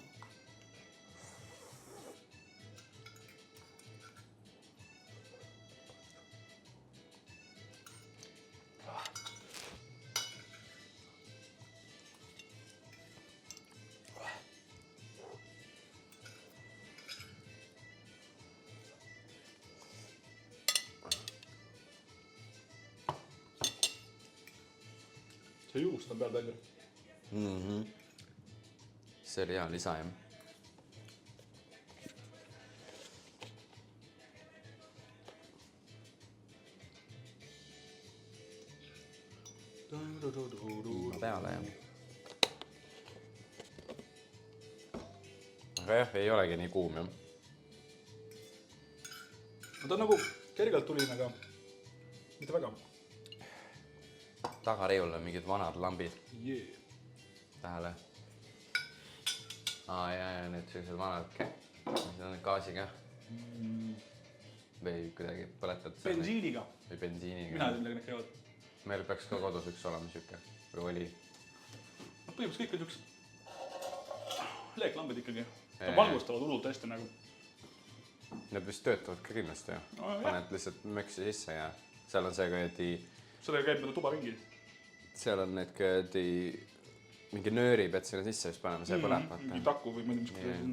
See juust on peal täiel. See oli hea lisa, jah. Peale, jah. Aga jah, ei olegi nii kuum, jah. No ta on nagu kergelt tuline, aga mitte väga. Tagariiul on mingid vanad lambid. Yeah. Tähele. Ja need sellised vanad gaasiga. Või kuidagi põletad. Bensiiniga. Või bensiiniga. Mina ei tea, millega need käivad. Meil peaks ka kodus üks olema siuke. Või oli. No põhimõtteliselt kõik on siuksed leeklambid ikkagi. Ta valgustavad hullult hästi nagu. Need vist töötavad ka kindlasti, jah. Paned lihtsalt möksi sisse ja seal on see kõedi... Sellega käib mõnda tuba ringi. Seal on need kõedi... Mingi nööri pead sinna sisse just panema, see põleb. Mingi taku või mõni, mis kuidas on.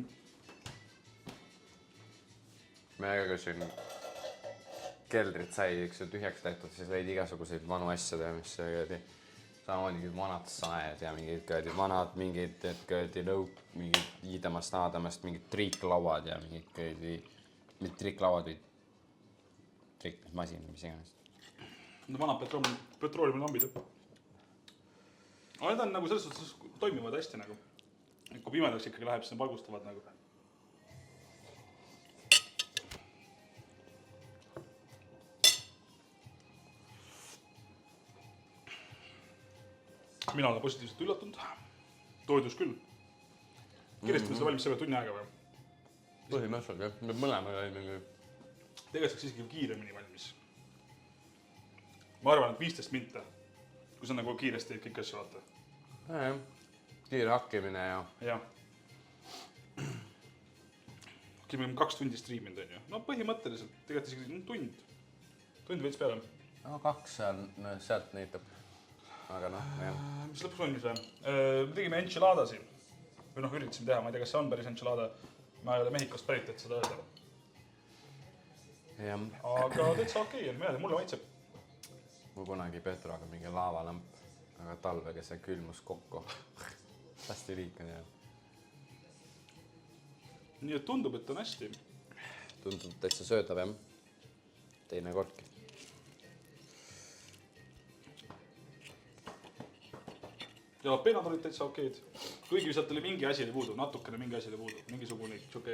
Me ka siin keldrit sai üks tühjaks tehtud, siis leid igasuguseid vanu asjade, mis kõedi samamoodi mingid vanad saed ja mingid kõedi vanad, mingid kõedi lõuk, mingid iidamast, naadamast, mingid triiklauad ja mingid kõedi... Mitte triiklauad või triikmasin, mis iganes. Need vanad petrooliumilambid. Aga need on nagu selles suhtes toimivad hästi nagu. Kui pimedaks ikkagi läheb, siis need valgustavad nagu. Mina olen positiivselt üllatunud. Toidus küll. Kiristame seda valmis tunni aega või? Põhimõtteliselt, jah. Me mõlema jäi mingi... Tegelikult saaks isegi kiiremini valmis. Ma arvan, et 15 minta. Kui sa nagu kiiresti kõik asju vaata. Jah. Kiire hakkimine ja... Jah. Me 2 tundi striiminud on ju. No põhimõtteliselt tegelikult isegi tund. Tund veits peale. No 2 sealt näitab. Aga noh, jah. Mis lõpuks valmis või? Me tegime enchiladasi. Või noh, üritasime teha. Ma ei tea, kas see on päris enchilada. Ma ei ole Mehhikost pärit, et seda öelda. Jah. Aga täitsa okei on. Mina mulle maitseb. Mul kunagi Petroga mingi laavalamp. Aga talvega see külmus kokku. Hästi liik on jah. Nii et tundub, et on hästi. Tundub täitsa söödav, jah. Teine korki. Ja peenad olid täitsa okeid. Kuigi sealt oli mingi asi oli puudu, natukene mingi asi oli puudu. Mingisugune siuke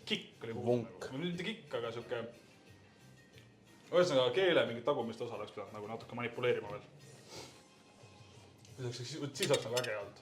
kikk oli puudu. Vunk. Mitte kikk, aga siuke... Ühesõnaga keele mingit tagumist osa oleks pidanud nagu natuke manipuleerima veel. Siis oleks nagu äge olnud.